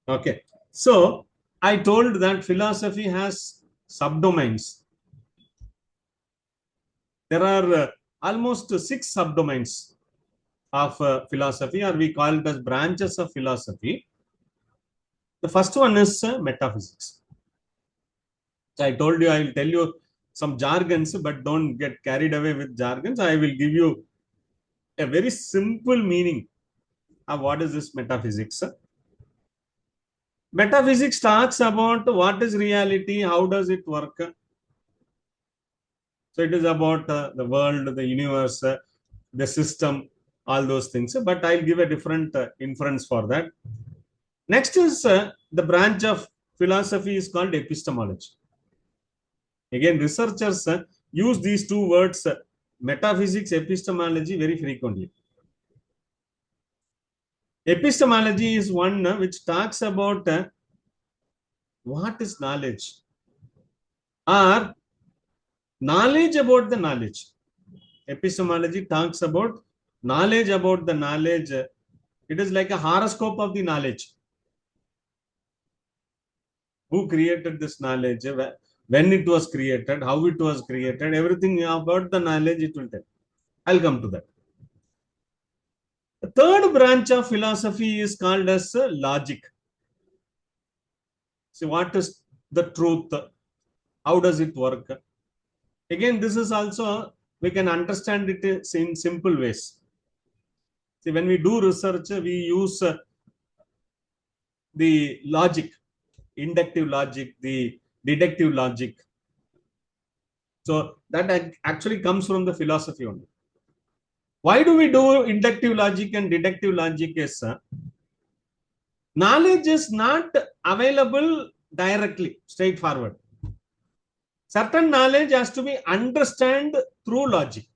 Okay, so I told that philosophy has subdomains. There are almost 6 subdomains of philosophy, or we call it as branches of philosophy. The first one is metaphysics. So I told you I will tell you some jargons, but don't get carried away with jargons. I will give you a very simple meaning of what is this metaphysics. Metaphysics talks about what is reality, how does it work. So it is about the world, the universe, the system, all those things. But I'll give a different inference for that. Next is the branch of philosophy is called epistemology. Again, researchers use these two words, metaphysics, epistemology, very frequently. Epistemology is one which talks about what is knowledge, or knowledge about the knowledge. Epistemology talks about knowledge about the knowledge. It is like a horoscope of the knowledge. Who created this knowledge, when it was created, how it was created, everything about the knowledge it will tell. I'll come to that. The third branch of philosophy is called as logic. See, what is the truth? How does it work? Again, this is also, we can understand it in simple ways. See, when we do research, we use the logic, inductive logic, the deductive logic. So that actually comes from the philosophy only. Why do we do inductive logic and deductive logic? Is knowledge is not available directly, straightforward. Certain knowledge has to be understood through logic.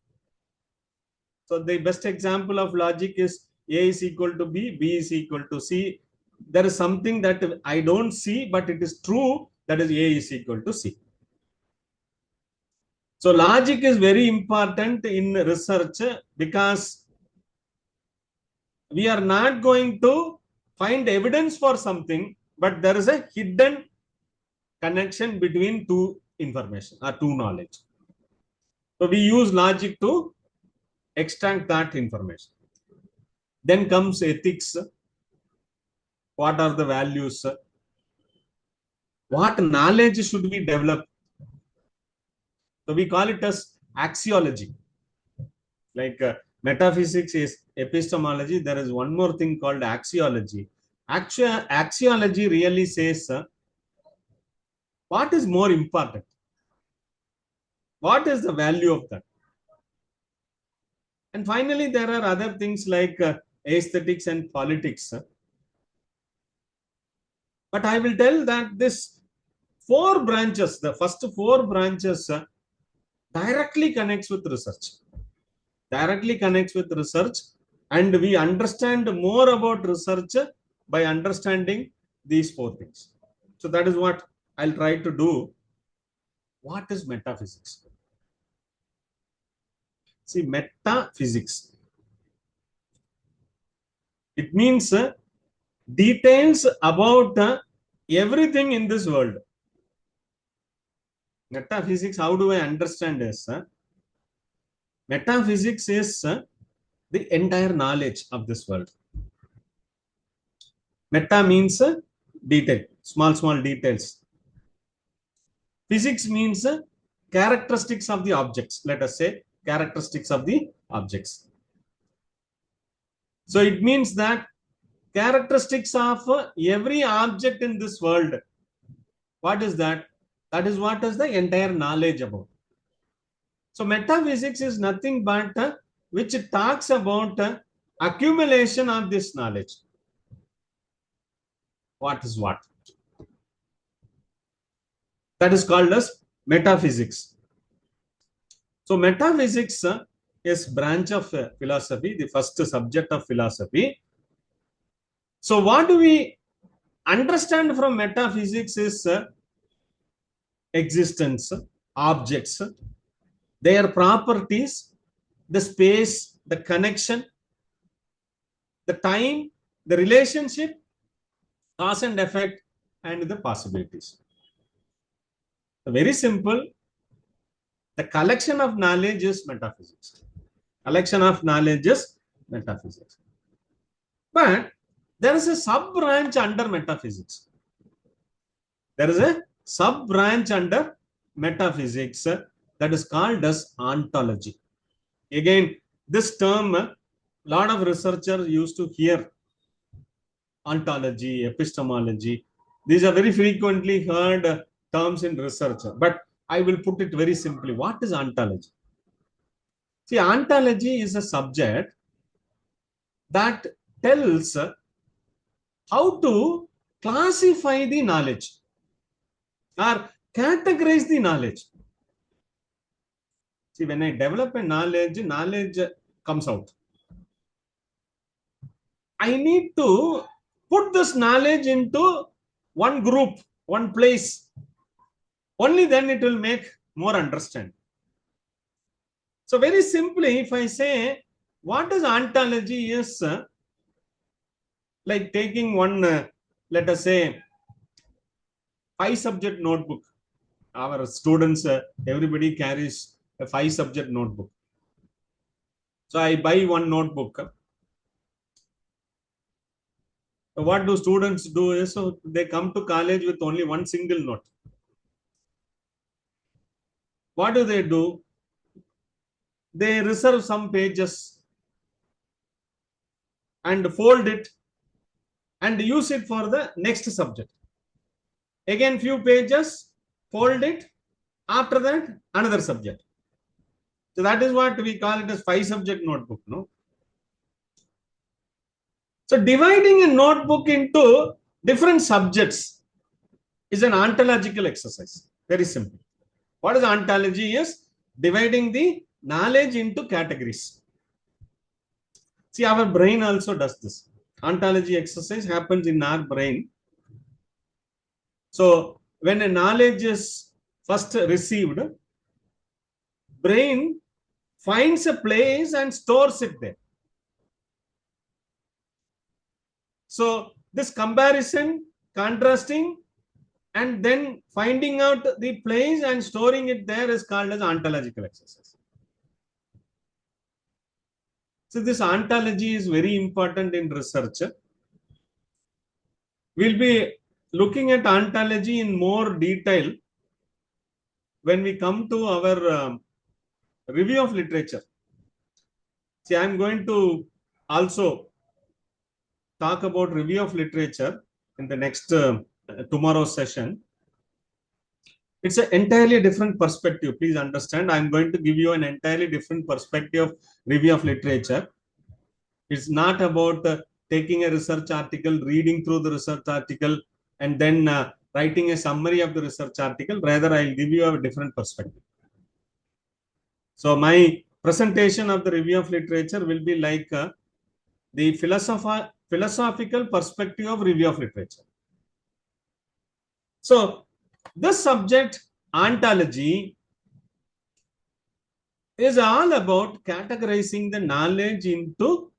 So the best example of logic is A is equal to B, B is equal to C. There is something that I don't see, but it is true, that is A is equal to C. So logic is very important in research because we are not going to find evidence for something, but there is a hidden connection between two information or two knowledge. So we use logic to extract that information. Then comes ethics. What are the values? What knowledge should we develop? So we call it as axiology. Like metaphysics is epistemology. There is one more thing called axiology. Axiology really says what is more important? What is the value of that? And finally, there are other things like aesthetics and politics. But I will tell that this 4 branches, the first 4 branches directly connects with research. Directly connects with research, and we understand more about research by understanding these 4 things. So that is what I'll try to do. What is metaphysics? See, metaphysics, it means details about everything in this world. Metaphysics, how do I understand this? Metaphysics is the entire knowledge of this world. Meta means detail, small details. Physics means characteristics of the objects. Let us say characteristics of the objects. So it means that characteristics of every object in this world. What is that? That is what is the entire knowledge about. So metaphysics is nothing but which talks about accumulation of this knowledge. What is what? That is called as metaphysics. So metaphysics is branch of philosophy, the first subject of philosophy. So what do we understand from metaphysics is existence, objects, their properties, the space, the connection, the time, the relationship, cause and effect, and the possibilities. Very simple. The collection of knowledge is metaphysics. Collection of knowledge is metaphysics. But there is a sub branch under metaphysics. There is a sub branch under metaphysics that is called as ontology. Again, this term, a lot of researchers used to hear ontology, epistemology. These are very frequently heard terms in research. But I will put it very simply. What is ontology? See, ontology is a subject that tells how to classify the knowledge or categorize the knowledge. See, when I develop a knowledge, knowledge comes out. I need to put this knowledge into one group, one place. Only then it will make more understanding. So very simply, if I say, what is ontology is like taking one, let us say, 5-subject notebook. Our students, everybody carries a 5-subject notebook. So I buy one notebook. So what do students do is, so they come to college with only one single note. What do? They reserve some pages and fold it and use it for the next subject. Again, few pages, fold it. After that, another subject. So that is what we call it as 5-subject notebook. No. So dividing a notebook into different subjects is an ontological exercise. Very simple. What is ontology? Is dividing the knowledge into categories. See, our brain also does this. Ontology exercise happens in our brain. So when a knowledge is first received, brain finds a place and stores it there. So this comparison, contrasting, and then finding out the place and storing it there is called as ontological exercise. So this ontology is very important in research. We'll be looking at ontology in more detail when we come to our review of literature. See, I'm going to also talk about review of literature in the next tomorrow's session. It's an entirely different perspective. Please understand, I'm going to give you an entirely different perspective of review of literature. It's not about taking a research article, reading through the research article, and then writing a summary of the research article. Rather, I'll give you a different perspective. So my presentation of the review of literature will be like the philosophical perspective of review of literature. So this subject, ontology, is all about categorizing the knowledge into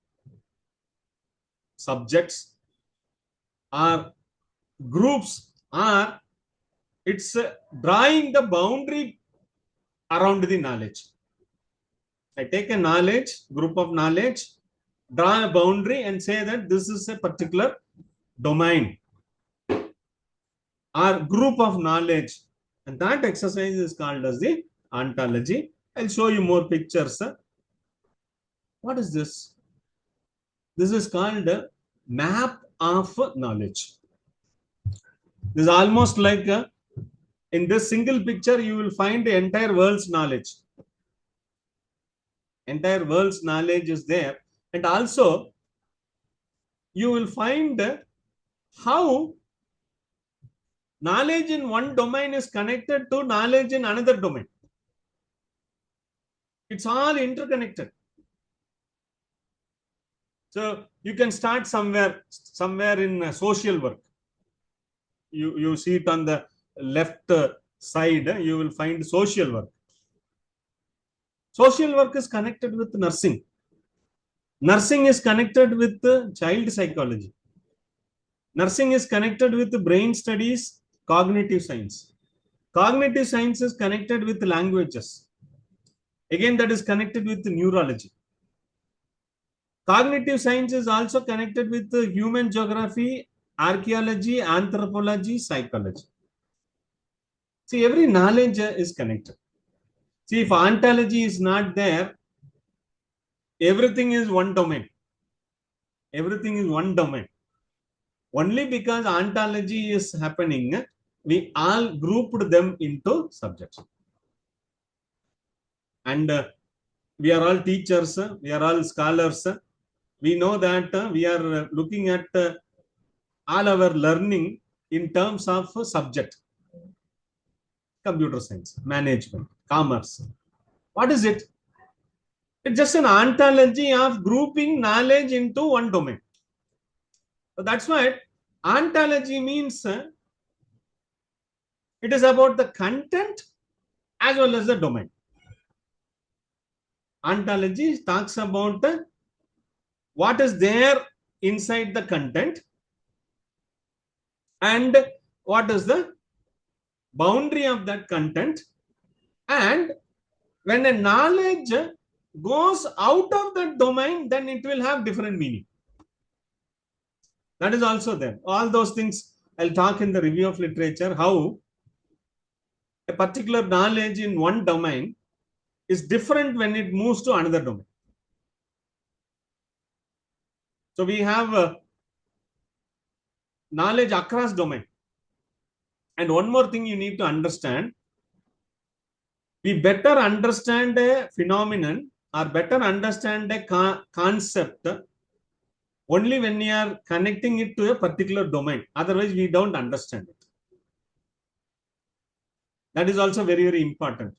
subjects or groups, or it's drawing the boundary around the knowledge. I take a knowledge, group of knowledge, draw a boundary and say that this is a particular domain or group of knowledge, and that exercise is called as the ontology. I'll show you more pictures. What is this? This is called a map of knowledge. This is almost like in this single picture you will find the entire world's knowledge. Entire world's knowledge is there, and also you will find how knowledge in one domain is connected to knowledge in another domain. It's all interconnected. So you can start somewhere in social work. You see it on the left side, you will find social work. Social work is connected with nursing. Nursing is connected with child psychology. Nursing is connected with brain studies, cognitive science. Cognitive science is connected with languages. Again, that is connected with neurology. Cognitive science is also connected with human geography, archaeology, anthropology, psychology. See, every knowledge is connected. See, if ontology is not there, everything is one domain. Everything is one domain. Only because ontology is happening, we all grouped them into subjects. And we are all teachers, we are all scholars. We know that we are looking at all our learning in terms of subject. Computer science, management, commerce. What is it? It's just an ontology of grouping knowledge into one domain. So that's why ontology means it is about the content as well as the domain. Ontology talks about what is there inside the content and what is the boundary of that content, and when a knowledge goes out of that domain, then it will have different meaning. That is also there. All those things I'll talk in the review of literature, how a particular knowledge in one domain is different when it moves to another domain. So we have knowledge across domain. And one more thing you need to understand, we better understand a phenomenon or better understand a concept only when we are connecting it to a particular domain. Otherwise, we don't understand it. That is also very, very important.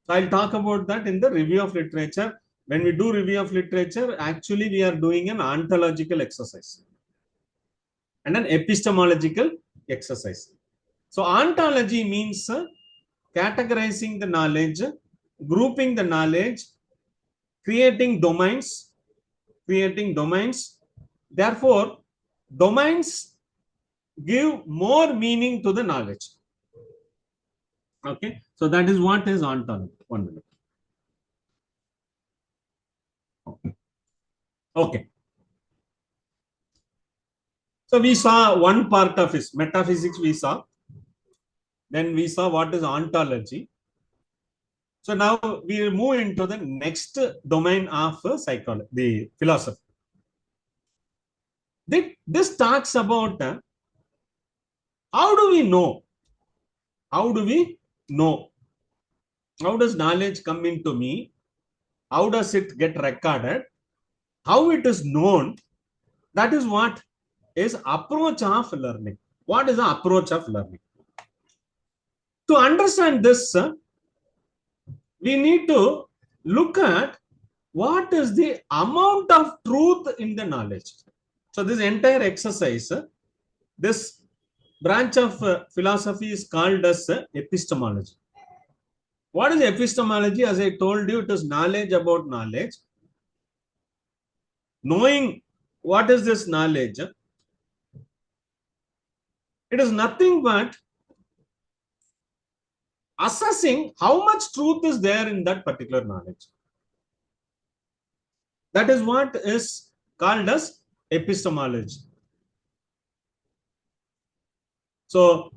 So I'll talk about that in the review of literature. When we do review of literature, actually we are doing an ontological exercise and an epistemological exercise. So ontology means categorizing the knowledge, grouping the knowledge, creating domains. Therefore, domains give more meaning to the knowledge. Okay, so that is what is ontology. 1 minute. Okay. So we saw one part of his metaphysics, we saw. Then we saw what is ontology. So now we will move into the next domain of psychology, the philosophy. This talks about how do we know? How do we know? How does knowledge come into me? How does it get recorded? How it is known? That is what is approach of learning. What is the approach of learning? To understand this, we need to look at what is the amount of truth in the knowledge. So this entire exercise, this branch of philosophy is called as epistemology. What is epistemology? As I told you, it is knowledge about knowledge. Knowing what is this knowledge, it is nothing but assessing how much truth is there in that particular knowledge. That is what is called as epistemology. So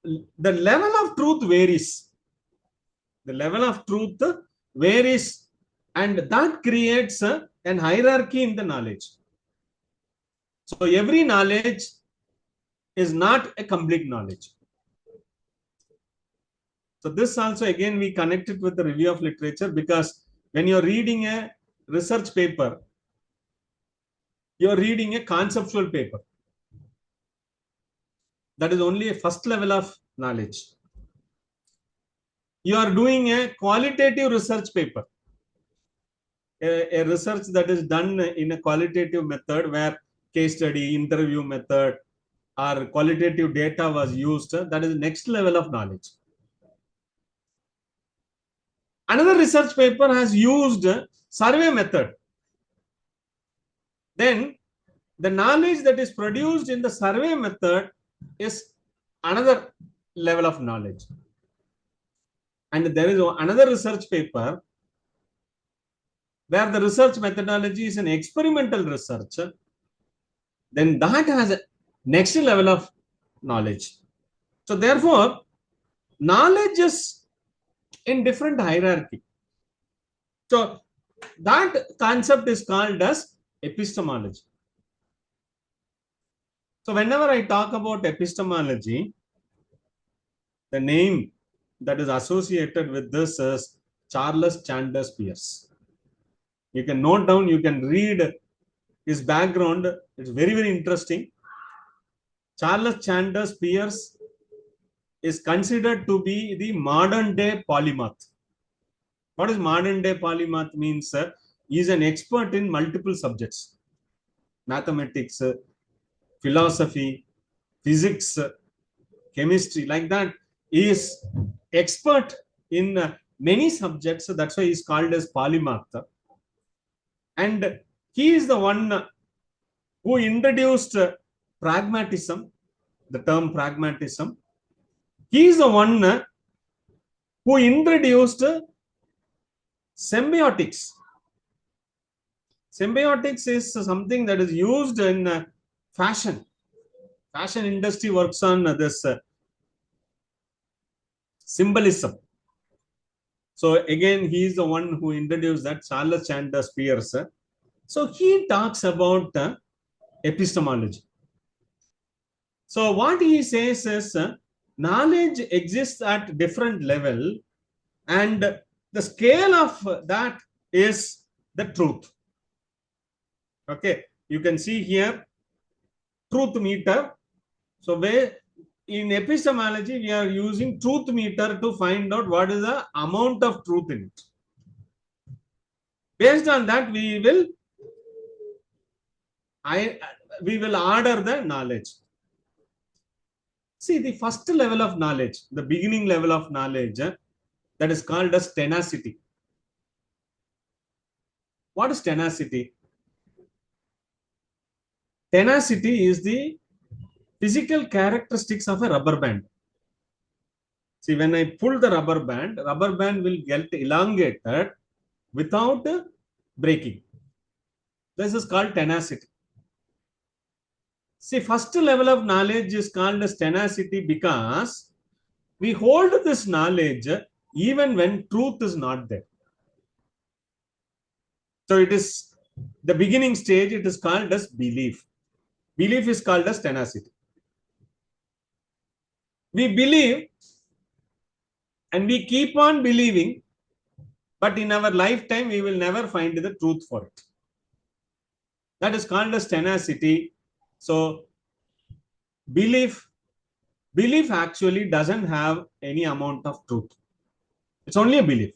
the level of truth varies. The level of truth varies, and that creates an hierarchy in the knowledge. So every knowledge is not a complete knowledge. So this also, again, we connect it with the review of literature, because when you're reading a research paper, you're reading a conceptual paper. That is only a first level of knowledge. You are doing a qualitative research paper. a research that is done in a qualitative method where case study, interview method, or qualitative data was used, that is next level of knowledge. Another research paper has used survey method. Then the knowledge that is produced in the survey method is another level of knowledge. And there is another research paper where the research methodology is an experimental research. Then that has a next level of knowledge. So therefore, knowledge is in different hierarchy. So that concept is called as epistemology. So whenever I talk about epistemology, the name that is associated with this is Charles Chandler Peirce. You can note down, you can read his background. It's very, very interesting. Charles Chandler Peirce is considered to be the modern day polymath. What is modern day polymath means? He is an expert in multiple subjects. Mathematics, philosophy, physics, chemistry, like that. He is expert in many subjects. So that's why he is called as polymath. And he is the one who introduced pragmatism, the term pragmatism. He is the one who introduced symbiotics. Symbiotics is something that is used in fashion. Fashion industry works on this symbolism. So again, he is the one who introduced that, Charles Chandler Peirce. So he talks about epistemology. So what he says is knowledge exists at different level, and the scale of that is the truth. Okay, you can see here truth meter. So where in epistemology we are using truth meter to find out what is the amount of truth in it. Based on that, we will order the knowledge. See, the first level of knowledge, the beginning level of knowledge, that is called as tenacity. What is tenacity? Tenacity is the physical characteristics of a rubber band. See, when I pull the rubber band will get elongated without breaking. This is called tenacity. See, first level of knowledge is called as tenacity because we hold this knowledge even when truth is not there. So it is the beginning stage, it is called as belief. Belief is called as tenacity. We believe and we keep on believing, but in our lifetime we will never find the truth for it. That is called as tenacity. So belief actually doesn't have any amount of truth. It's only a belief.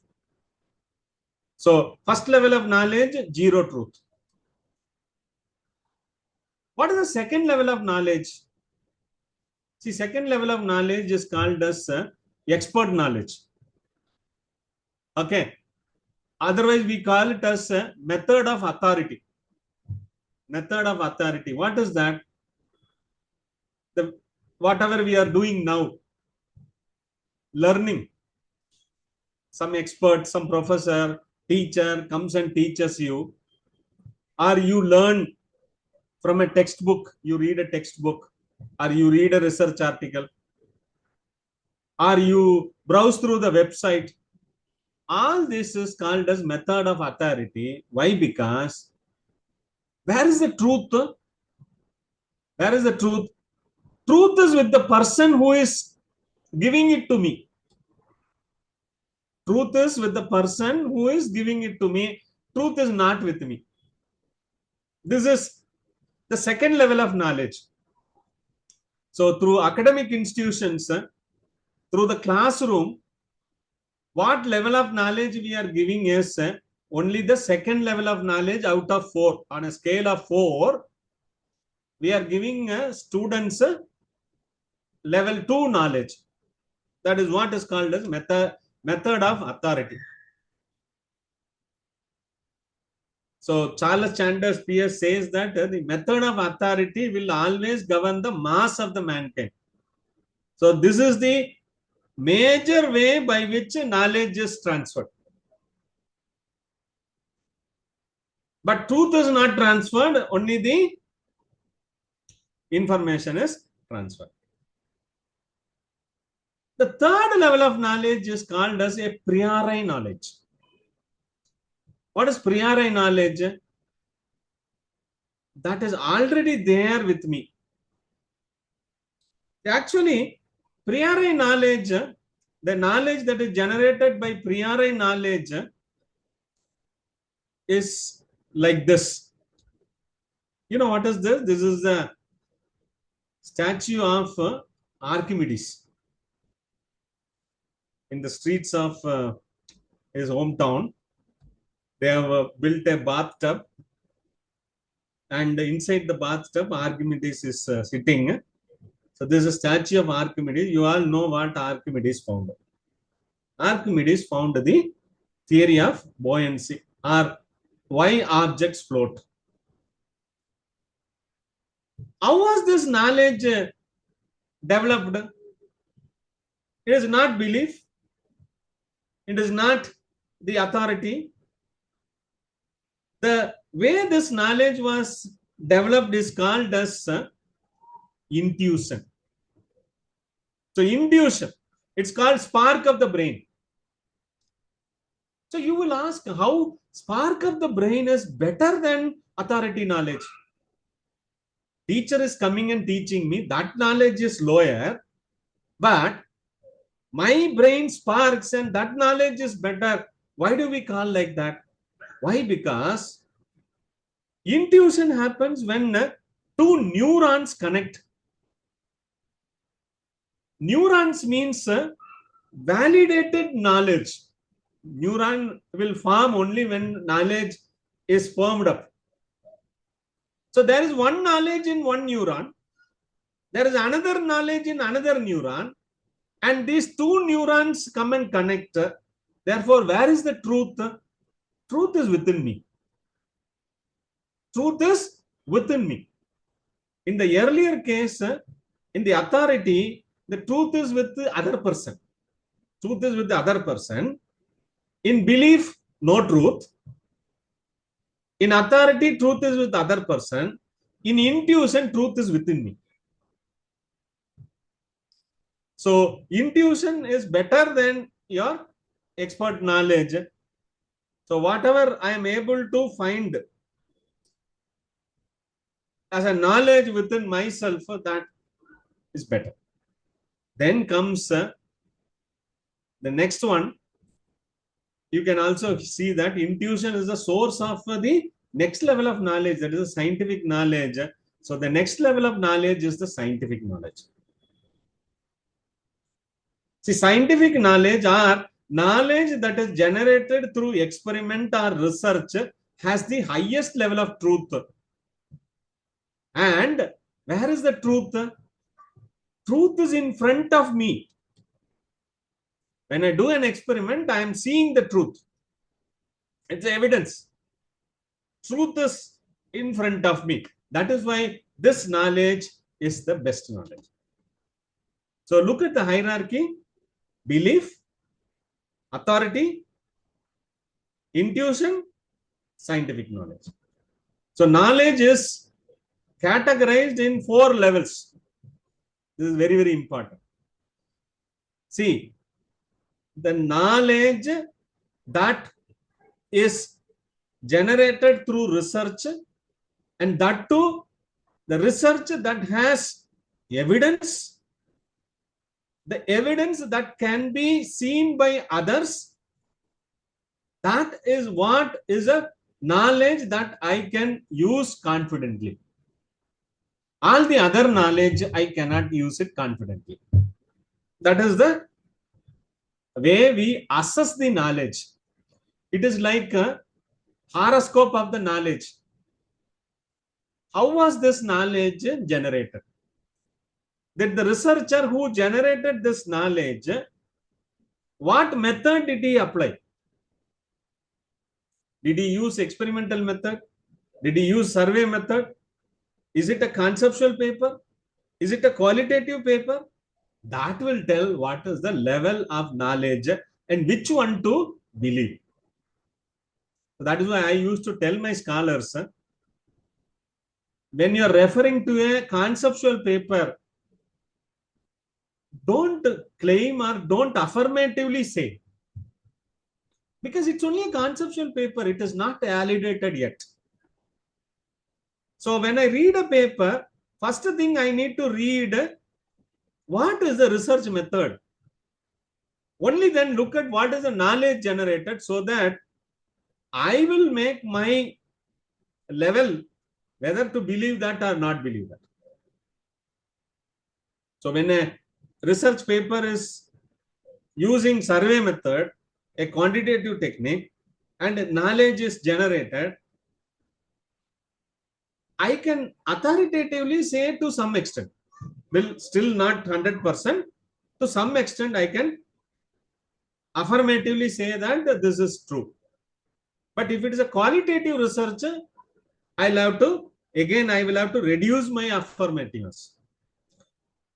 So first level of knowledge, zero truth. What is the second level of knowledge? See, second level of knowledge is called as expert knowledge. Okay. Otherwise, we call it as a method of authority. Method of authority. What is that? Whatever we are doing now, learning. Some expert, some professor, teacher comes and teaches you, or you learn from a textbook, you read a textbook, or you read a research article, or you browse through the website. All this is called as method of authority. Why? Because where is the truth? Where is the truth? Truth is with the person who is giving it to me. Truth is with the person who is giving it to me. Truth is not with me. This is the second level of knowledge. So through academic institutions, through the classroom, what level of knowledge we are giving is only the second level of knowledge out of 4. On a scale of 4, we are giving students level 2 knowledge. That is what is called as method of authority. So Charles Chandler Peirce says that the method of authority will always govern the mass of the mankind. So this is the major way by which knowledge is transferred. But truth is not transferred, only the information is transferred. The third level of knowledge is called as a priori knowledge. What is priori knowledge? That is already there with me. Actually, priori knowledge, the knowledge that is generated by priori knowledge is like this. You know what is this? This is the statue of Archimedes in the streets of his hometown. They have built a bathtub, and inside the bathtub, Archimedes is sitting. So this is a statue of Archimedes. You all know what Archimedes found. Archimedes found the theory of buoyancy, or why objects float. How was this knowledge developed? It is not belief. It is not the authority. The way this knowledge was developed is called as intuition. So intuition, it's called spark of the brain. So you will ask how spark of the brain is better than authority knowledge. Teacher is coming and teaching me, that knowledge is lower, but my brain sparks and that knowledge is better. Why do we call like that? Why? Because intuition happens when two neurons connect. Neurons means validated knowledge. Neuron will form only when knowledge is formed up. So there is one knowledge in one neuron. There is another knowledge in another neuron. And these two neurons come and connect. Therefore, where is the truth? Truth is within me. Truth is within me. In the earlier case, in the authority, the truth is with the other person. Truth is with the other person. In belief, no truth. In authority, truth is with the other person. In intuition, truth is within me. So, intuition is better than your expert knowledge. So, whatever I am able to find as a knowledge within myself, that is better. Then comes the next one. You can also see that intuition is the source of the next level of knowledge, that is the scientific knowledge. So, the next level of knowledge is the scientific knowledge. See, scientific knowledge or knowledge that is generated through experiment or research has the highest level of truth. And where is the truth? Truth is in front of me. When I do an experiment, I am seeing the truth. It's evidence. Truth is in front of me. That is why this knowledge is the best knowledge. So look at the hierarchy. Belief, authority, intuition, scientific knowledge. So knowledge is categorized in 4 levels. This is very, very important. See, the knowledge that is generated through research, and that too, the research that has evidence, the evidence that can be seen by others, that is what is a knowledge that I can use confidently. All the other knowledge, I cannot use it confidently. That is the way we assess the knowledge. It is like horoscope of the knowledge. How was this knowledge generated? That the researcher who generated this knowledge, what method did he apply? Did he use experimental method? Did he use survey method? Is it a conceptual paper? Is it a qualitative paper? That will tell what is the level of knowledge and which one to believe. So that is why I used to tell my scholars, when you are referring to a conceptual paper, don't claim or don't affirmatively say. Because it's only a conceptual paper, it is not validated yet. So when I read a paper, first thing I need to read, what is the research method? Only then look at what is the knowledge generated, so that I will make my level whether to believe that or not believe that. So when a research paper is using survey method, a quantitative technique, and knowledge is generated, I can authoritatively say to some extent, will still not 100%, to some extent I can affirmatively say that this is true. But if it is a qualitative research, I will have to reduce my affirmativeness.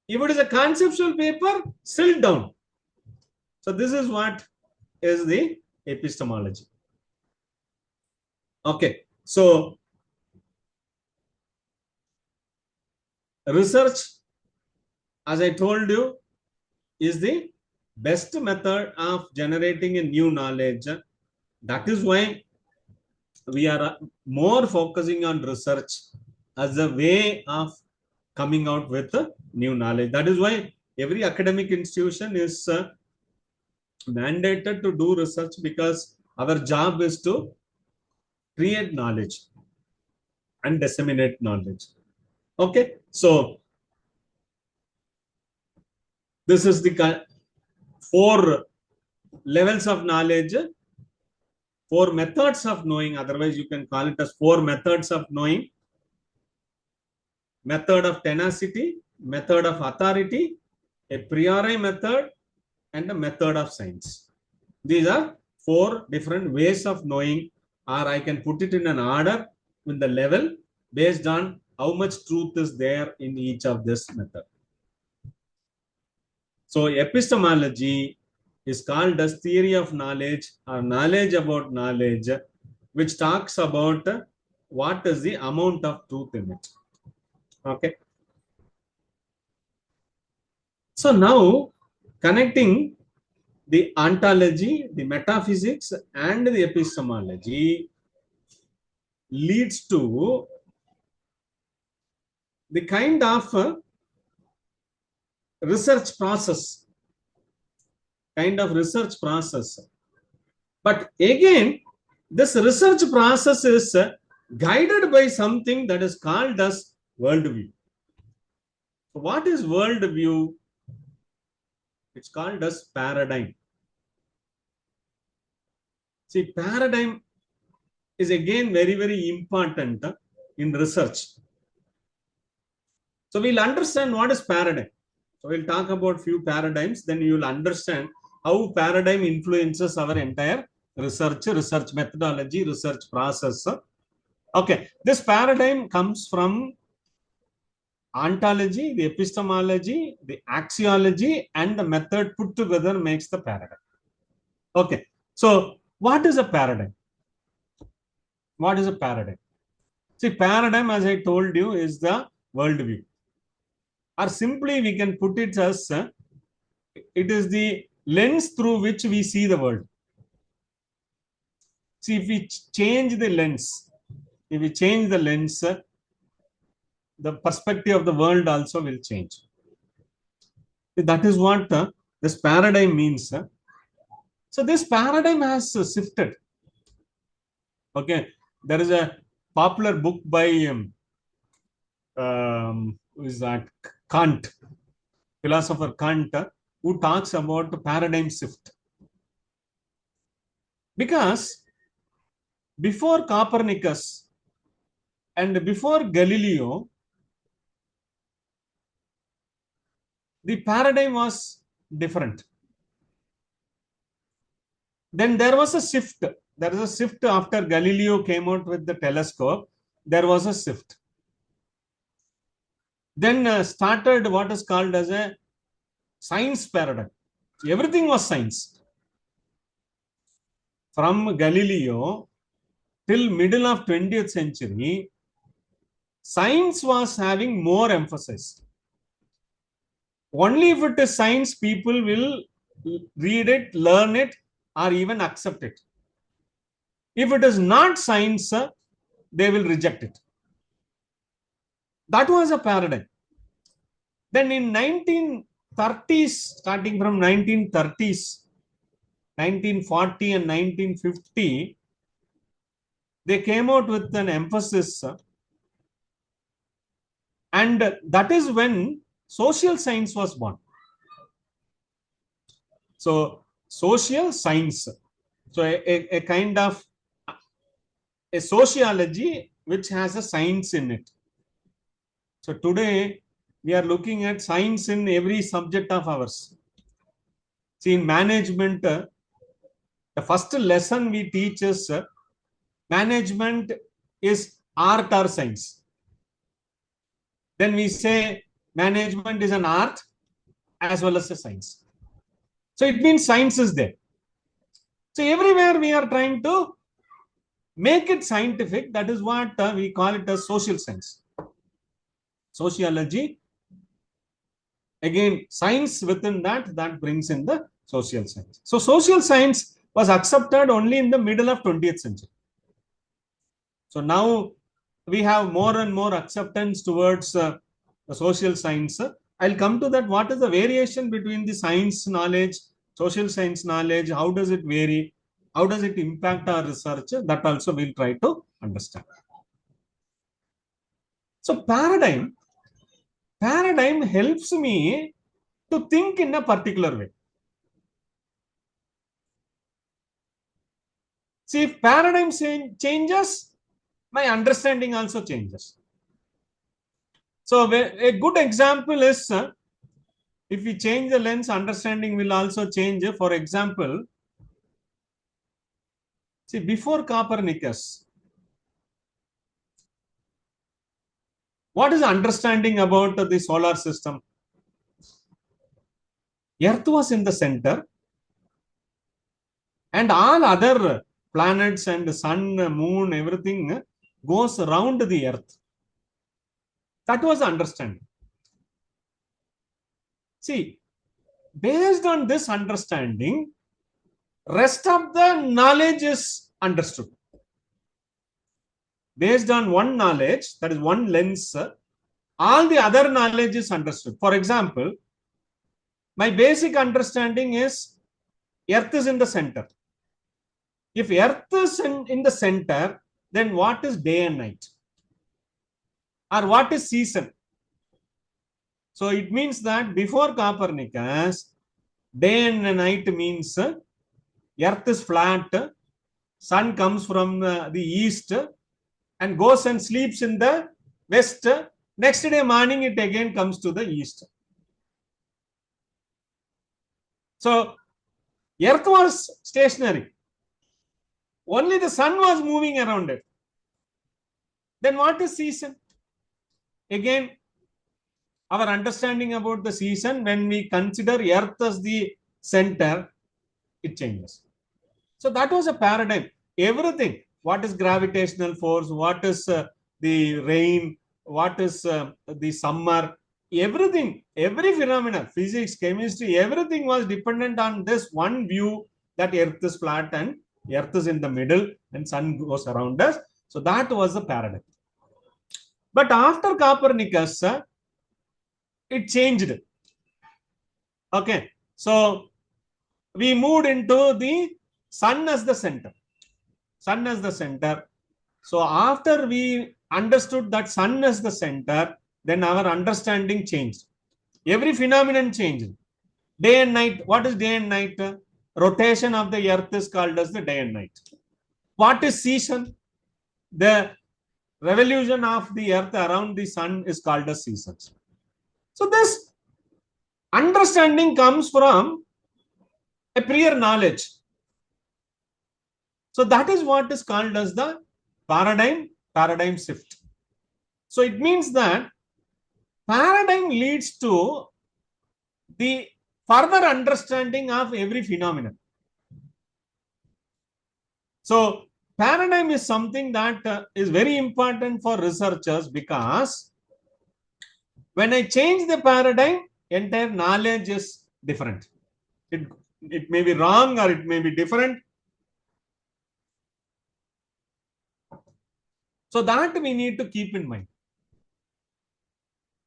If it is a conceptual paper, still down. So this is what is the epistemology. Okay, so research, as I told you, is the best method of generating a new knowledge. That is why we are more focusing on research as a way of coming out with new knowledge. That is why every academic institution is mandated to do research, because our job is to create knowledge and disseminate knowledge. Okay, so this is the 4 levels of knowledge, 4 methods of knowing. Otherwise, you can call it as 4 methods of knowing. Method of tenacity, method of authority, a priori method, and a method of science. These are 4 different ways of knowing, or I can put it in an order with the level based on how much truth is there in each of this method. So epistemology is called as theory of knowledge or knowledge about knowledge, which talks about what is the amount of truth in it. Okay. So now connecting the ontology, the metaphysics, and the epistemology leads to the kind of research process. But again, this research process is guided by something that is called as worldview. So what is worldview? It's called as paradigm. See, paradigm is again very, very important in research. So we'll understand what is paradigm. So we'll talk about few paradigms, then you will understand how paradigm influences our entire research methodology, research process. Okay, this paradigm comes from ontology, the epistemology, the axiology, and the method put together makes the paradigm. Okay, so what is a paradigm? What is a paradigm? See, paradigm, as I told you, is the worldview. Or simply we can put it as it is the lens through which we see the world. See, if we change the lens, the perspective of the world also will change. That is what this paradigm means. So this paradigm has shifted. Okay, there is a popular book by who is that? Kant, philosopher Kant, who talks about the paradigm shift. Because before Copernicus and before Galileo, the paradigm was different. Then there was a shift. There is a shift after Galileo came out with the telescope. There was a shift. Then started what is called as a science paradigm. Everything was science. From Galileo till middle of 20th century, science was having more emphasis. Only if it is science, people will read it, learn it, or even accept it. If it is not science, they will reject it. That was a paradigm. Then in 1930s, starting from 1930s, 1940 and 1950, they came out with an emphasis, and that is when social science was born. So social science, so a kind of a sociology which has a science in it. So today we are looking at science in every subject of ours. See, in management, the first lesson we teach is management is art or science. Then we say management is an art as well as a science. So it means science is there. So everywhere we are trying to make it scientific. That is what we call it as social science. Sociology, again, science within that brings in the social science. So social science was accepted only in the middle of 20th century. So now we have more and more acceptance towards the social science. I'll come to that. What is the variation between the science knowledge, social science knowledge? How does it vary? How does it impact our research? That also we'll try to understand. So paradigm helps me to think in a particular way. See, if paradigm changes, my understanding also changes. So a good example is, if we change the lens, understanding will also change. For example, see, before Copernicus, what is understanding about the solar system? Earth was in the center, and all other planets and sun, moon, everything goes around the earth. That was understanding. See, based on this understanding, rest of the knowledge is understood. Based on one knowledge, that is one lens, all the other knowledge is understood. For example, my basic understanding is Earth is in the center. If Earth is in the center, then what is day and night? Or what is season? So it means that before Copernicus, day and night means Earth is flat, sun comes from the east and goes and sleeps in the west. Next day morning, it again comes to the east. So Earth was stationary. Only the sun was moving around it. Then what is season? Again, our understanding about the season, when we consider Earth as the center, it changes. So that was a paradigm. Everything, what is gravitational force, what is the rain, what is the summer, everything, every phenomenon, physics, chemistry, everything was dependent on this one view that Earth is flat and Earth is in the middle and sun goes around us. So that was the paradigm. But after Copernicus, it changed. Okay, so we moved into the sun as the center. Sun as the center. So after we understood that sun as the center, then our understanding changed. Every phenomenon changed. Day and night. What is day and night? Rotation of the earth is called as the day and night. What is season? The revolution of the earth around the sun is called as seasons. So this understanding comes from a prior knowledge. So that is what is called as the paradigm shift. So it means that paradigm leads to the further understanding of every phenomenon. So paradigm is something that is very important for researchers, because when I change the paradigm, entire knowledge is different. It may be wrong or it may be different. So that we need to keep in mind.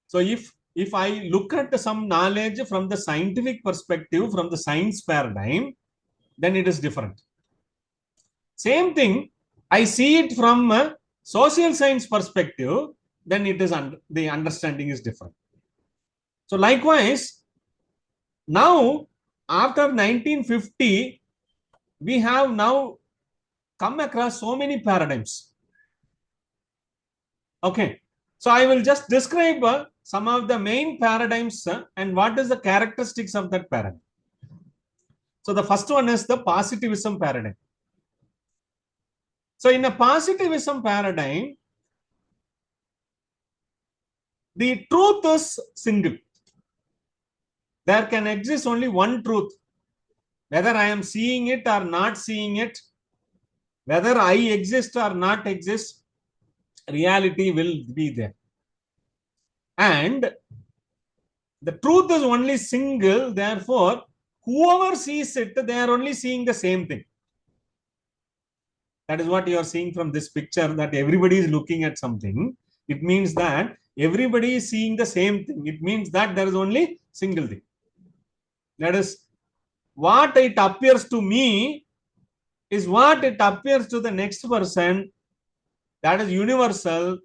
So if I look at some knowledge from the scientific perspective, from the science paradigm, then it is different. Same thing, I see it from a social science perspective, then it is the understanding is different. So likewise, now after 1950, we have now come across so many paradigms. Okay, so I will just describe some of the main paradigms and what is the characteristics of that paradigm. So the first one is the positivism paradigm. So in a positivism paradigm, the truth is single. There can exist only one truth. Whether I am seeing it or not seeing it, whether I exist or not exist, reality will be there. And the truth is only single, therefore, whoever sees it, they are only seeing the same thing. That is what you are seeing from this picture, that everybody is looking at something. It means that everybody is seeing the same thing. It means that there is only single thing. That is, what it appears to me is what it appears to the next person. That is universal,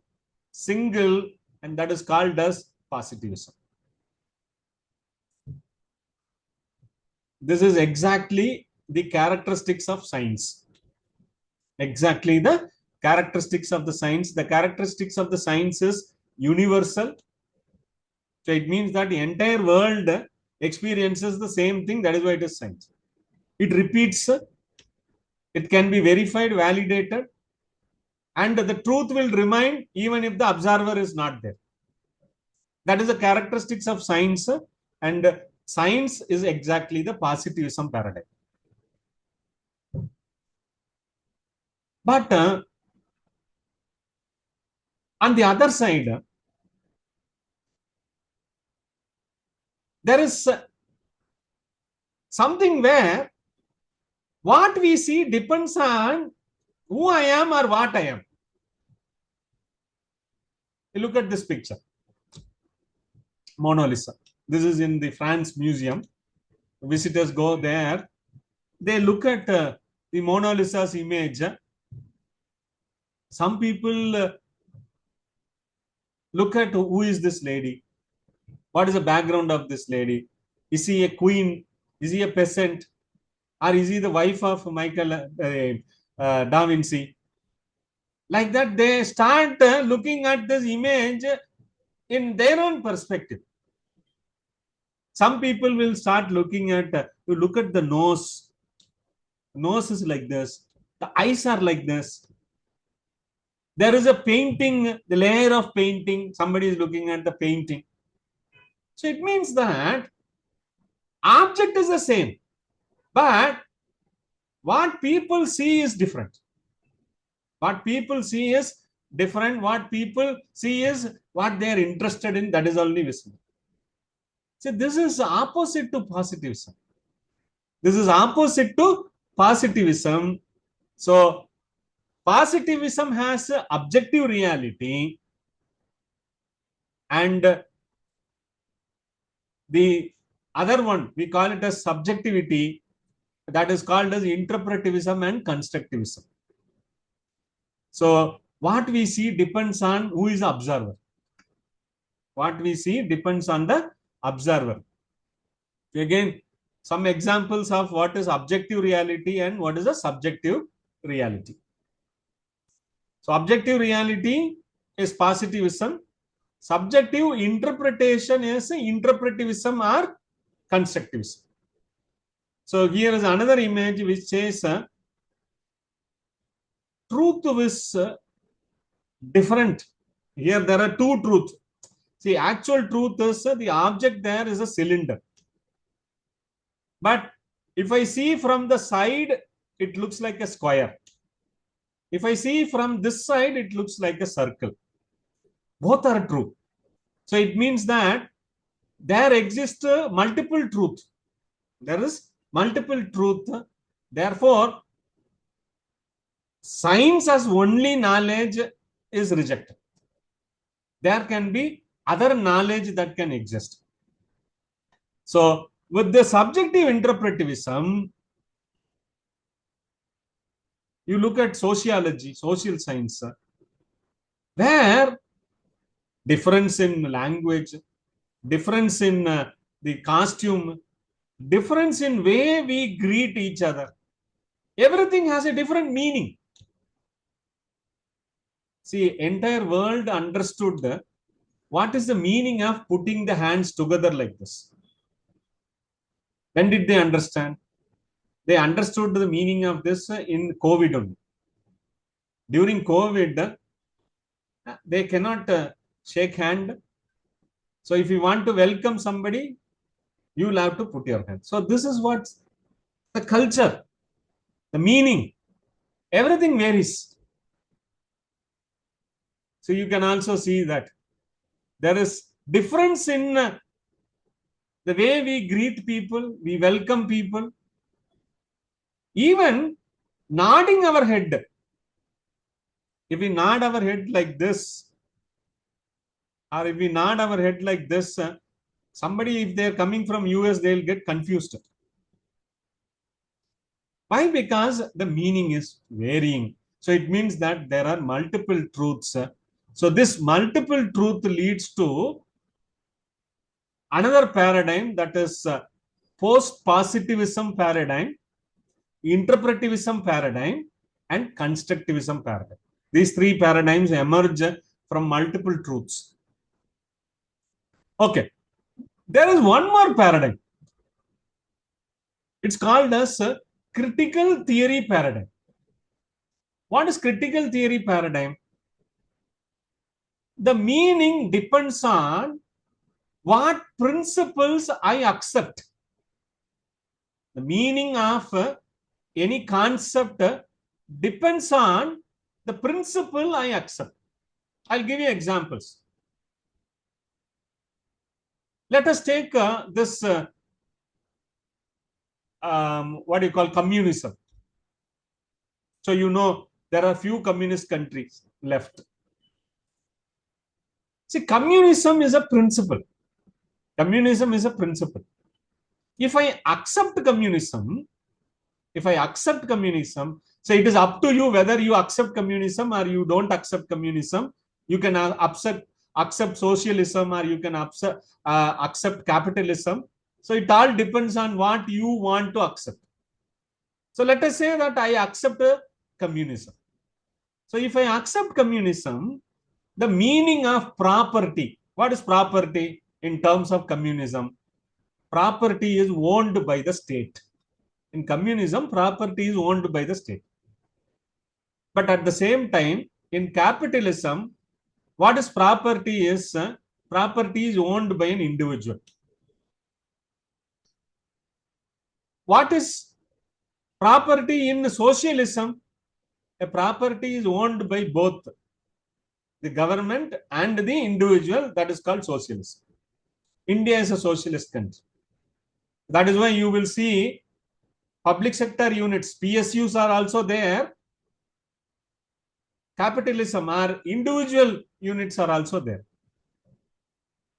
single, and that is called as positivism. This is exactly the characteristics of science. Exactly the characteristics of the science. The characteristics of the science is universal. So it means that the entire world experiences the same thing. That is why it is science. It repeats. It can be verified, validated, and the truth will remain even if the observer is not there. That is the characteristics of science, and science is exactly the positivism paradigm. But on the other side, there is something where what we see depends on who I am or what I am. You look at this picture. Mona Lisa. This is in the France Museum. Visitors go there. They look at the Mona Lisa's image. Some people look at who is this lady? What is the background of this lady? Is he a queen? Is he a peasant? Or is he the wife of Michael Da Vinci? Like that, they start looking at this image in their own perspective. Some people will start looking at, you look at the nose. The nose is like this. The eyes are like this. There is a painting, the layer of painting. Somebody is looking at the painting. So it means that object is the same, but what people see is different. What people see is different. What people see is what they are interested in. That is only visible. See, this is opposite to positivism. This is opposite to positivism. So positivism has objective reality, and the other one, we call it as subjectivity. That is called as interpretivism and constructivism. So what we see depends on who is the observer. What we see depends on the observer. Again, some examples of what is objective reality and what is a subjective reality. So objective reality is positivism. Subjective interpretation is interpretivism or constructivism. So here is another image which says truth is different. Here there are two truths. See, actual truth is the object there is a cylinder. But if I see from the side, it looks like a square. If I see from this side, it looks like a circle. Both are true. So it means that there exists multiple truth. There is multiple truth. Therefore, science as only knowledge is rejected. There can be other knowledge that can exist. So with the subjective interpretivism, you look at sociology, social science, where difference in language, difference in the costume, difference in way we greet each other, everything has a different meaning. See, entire world understood what is the meaning of putting the hands together like this. When did they understand? They understood the meaning of this in COVID only. During COVID, they cannot shake hand. So if you want to welcome somebody, you will have to put your hand. So this is what the culture, the meaning, everything varies. So you can also see that there is difference in the way we greet people, we welcome people, even nodding our head. If we nod our head like this, or if we nod our head like this, somebody, if they're coming from US, they'll get confused. Why? Because the meaning is varying. So it means that there are multiple truths. So this multiple truth leads to another paradigm, that is post-positivism paradigm, interpretivism paradigm, and constructivism paradigm. These three paradigms emerge from multiple truths. Okay. There is one more paradigm. It's called as critical theory paradigm. What is critical theory paradigm? The meaning depends on what principles I accept. The meaning of any concept depends on the principle I accept. I'll give you examples. Let us take this, what do you call, communism. So you know there are few communist countries left. See, communism is a principle. Communism is a principle. If I accept communism, so it is up to you whether you accept communism or you don't accept communism. You can accept socialism or you can accept capitalism. So it all depends on what you want to accept. So let us say that I accept communism. So if I accept communism, the meaning of property, what is property in terms of communism? Property is owned by the state. In communism, property is owned by the state. But at the same time, in capitalism, what is property is, property is owned by an individual. What is property in socialism? A property is owned by both the government and the individual. That is called socialism. India is a socialist country. That is why you will see public sector units, PSUs are also there. Capitalism or individual units are also there.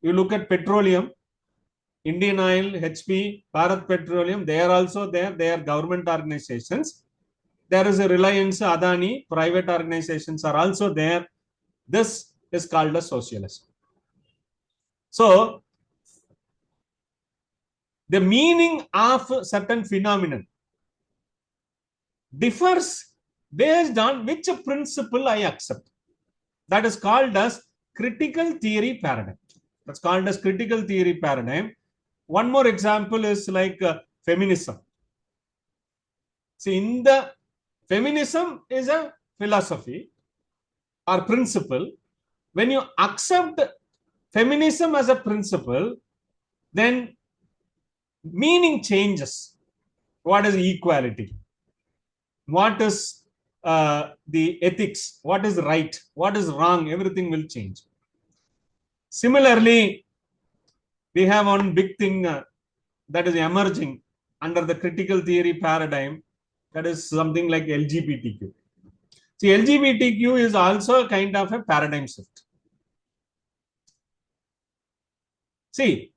You look at petroleum, Indian Oil, HP, Bharat Petroleum, they are also there. They are government organizations. There is a Reliance, Adani, private organizations are also there. This is called a socialism. So, the meaning of certain phenomenon differs based on which principle I accept. That is called as critical theory paradigm. That's called as critical theory paradigm. One more example is like feminism. See, in the feminism is a philosophy or principle. When you accept feminism as a principle, then meaning changes. What is equality? What is the ethics? What is right? What is wrong? Everything will change. Similarly, we have one big thing that is emerging under the critical theory paradigm. That is something like LGBTQ. See, LGBTQ is also a kind of a paradigm shift. See,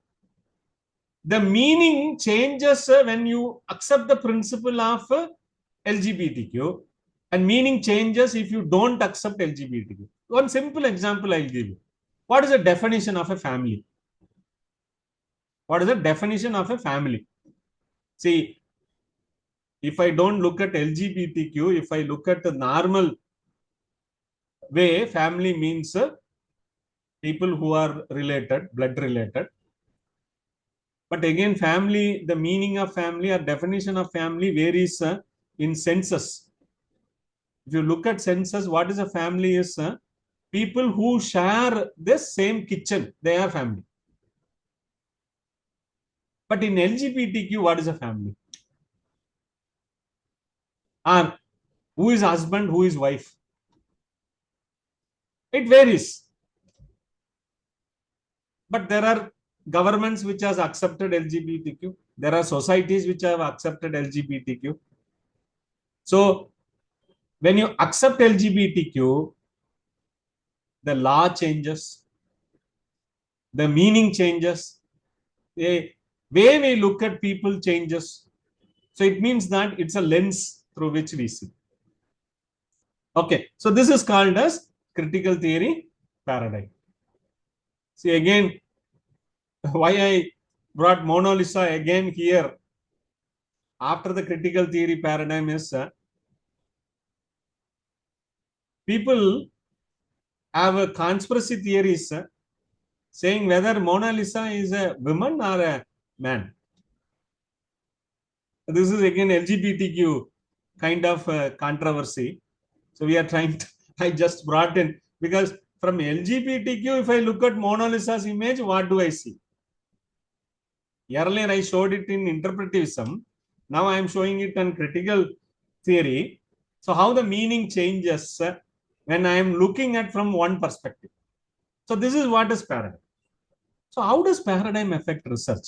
the meaning changes when you accept the principle of LGBTQ, and meaning changes if you don't accept LGBTQ. One simple example I'll give you. What is the definition of a family? What is the definition of a family? See, if I don't look at LGBTQ, if I look at the normal way, family means people who are related, blood related. But again, family, the meaning of family or definition of family varies in census. If you look at census, what is a family is people who share the same kitchen, they are family. But in LGBTQ, what is a family? Or who is husband, who is wife? It varies. But there are governments which has accepted LGBTQ. There are societies which have accepted LGBTQ. So when you accept LGBTQ, the law changes, the meaning changes, the way we look at people changes. So it means that it's a lens through which we see. Okay, so this is called as critical theory paradigm. See again, why I brought Mona Lisa again here after the critical theory paradigm is people have a conspiracy theories saying whether Mona Lisa is a woman or a man. This is again LGBTQ kind of controversy. So we are trying to, I just brought in, because from LGBTQ, if I look at Mona Lisa's image, what do I see? Earlier I showed it in interpretivism. Now I am showing it in critical theory. So how the meaning changes when I am looking at from one perspective. So this is what is paradigm. So how does paradigm affect research?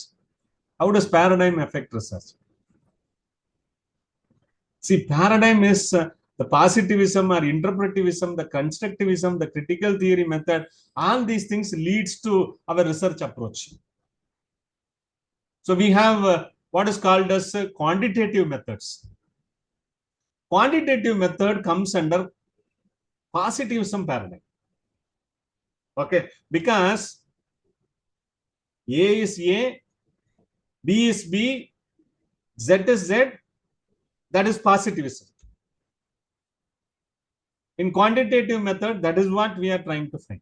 How does paradigm affect research? See, paradigm is the positivism or interpretivism, the constructivism, the critical theory method, all these things leads to our research approach. So we have what is called as quantitative methods. Quantitative method comes under positivism paradigm. Okay, because A is A, B is B, Z is Z, that is positivism. In quantitative method, that is what we are trying to find.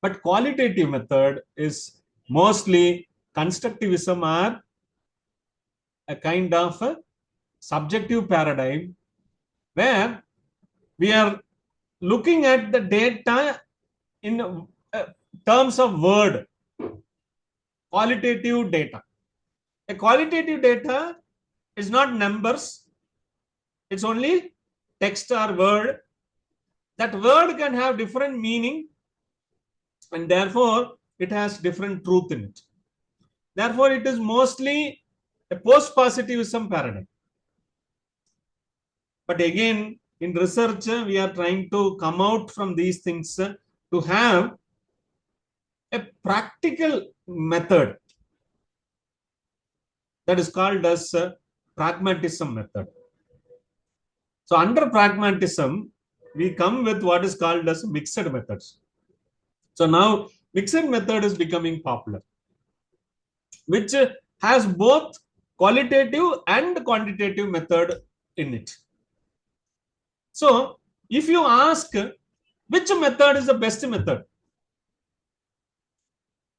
But qualitative method is mostly constructivism or a kind of a subjective paradigm where we are looking at the data in terms of word, qualitative data. A qualitative data is not numbers, it's only text or word. That word can have different meaning and therefore it has different truth in it. Therefore, it is mostly a post-positivism paradigm. But again, in research, we are trying to come out from these things to have a practical method that is called as pragmatism method. So under pragmatism, we come with what is called as mixed methods. So now mixed method is becoming popular, which has both qualitative and quantitative method in it. So if you ask which method is the best method,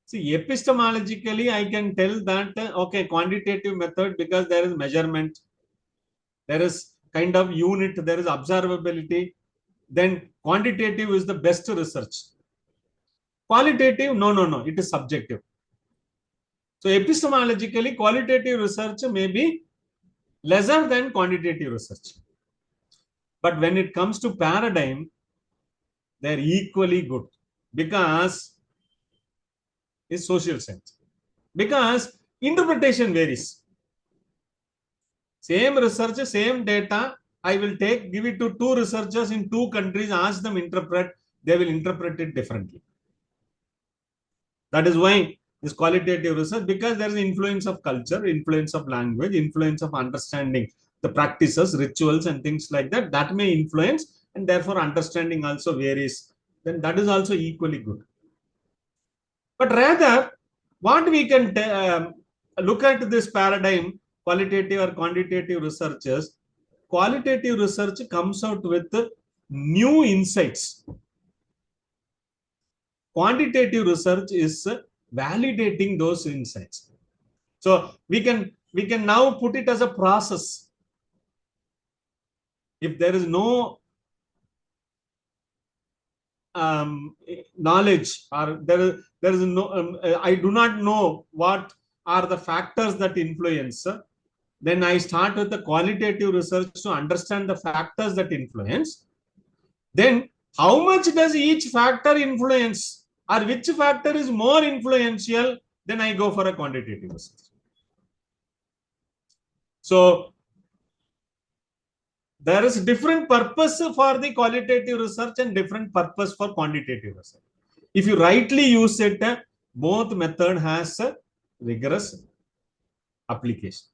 see, epistemologically, I can tell that, okay, quantitative method, because there is measurement, there is kind of unit, there is observability. Then quantitative is the best research. Qualitative, no, it is subjective. So epistemologically, qualitative research may be lesser than quantitative research. But when it comes to paradigm, they're equally good, because it's social science. Because interpretation varies. Same research, same data, I will give it to two researchers in two countries, ask them interpret, they will interpret it differently. That is why this qualitative research, because there is influence of culture, influence of language, influence of understanding the practices, rituals and things like that, that may influence, and therefore understanding also varies. Then that is also equally good. But rather, what we can look at this paradigm, qualitative or quantitative researchers, qualitative research comes out with new insights. Quantitative research is validating those insights. So we can now put it as a process. If there is no knowledge, or there is no, I do not know what are the factors that influence, then I start with the qualitative research to understand the factors that influence. Then how much does each factor influence, or which factor is more influential, then I go for a quantitative research. So there is different purpose for the qualitative research and different purpose for quantitative research. If you rightly use it, both method has a rigorous application.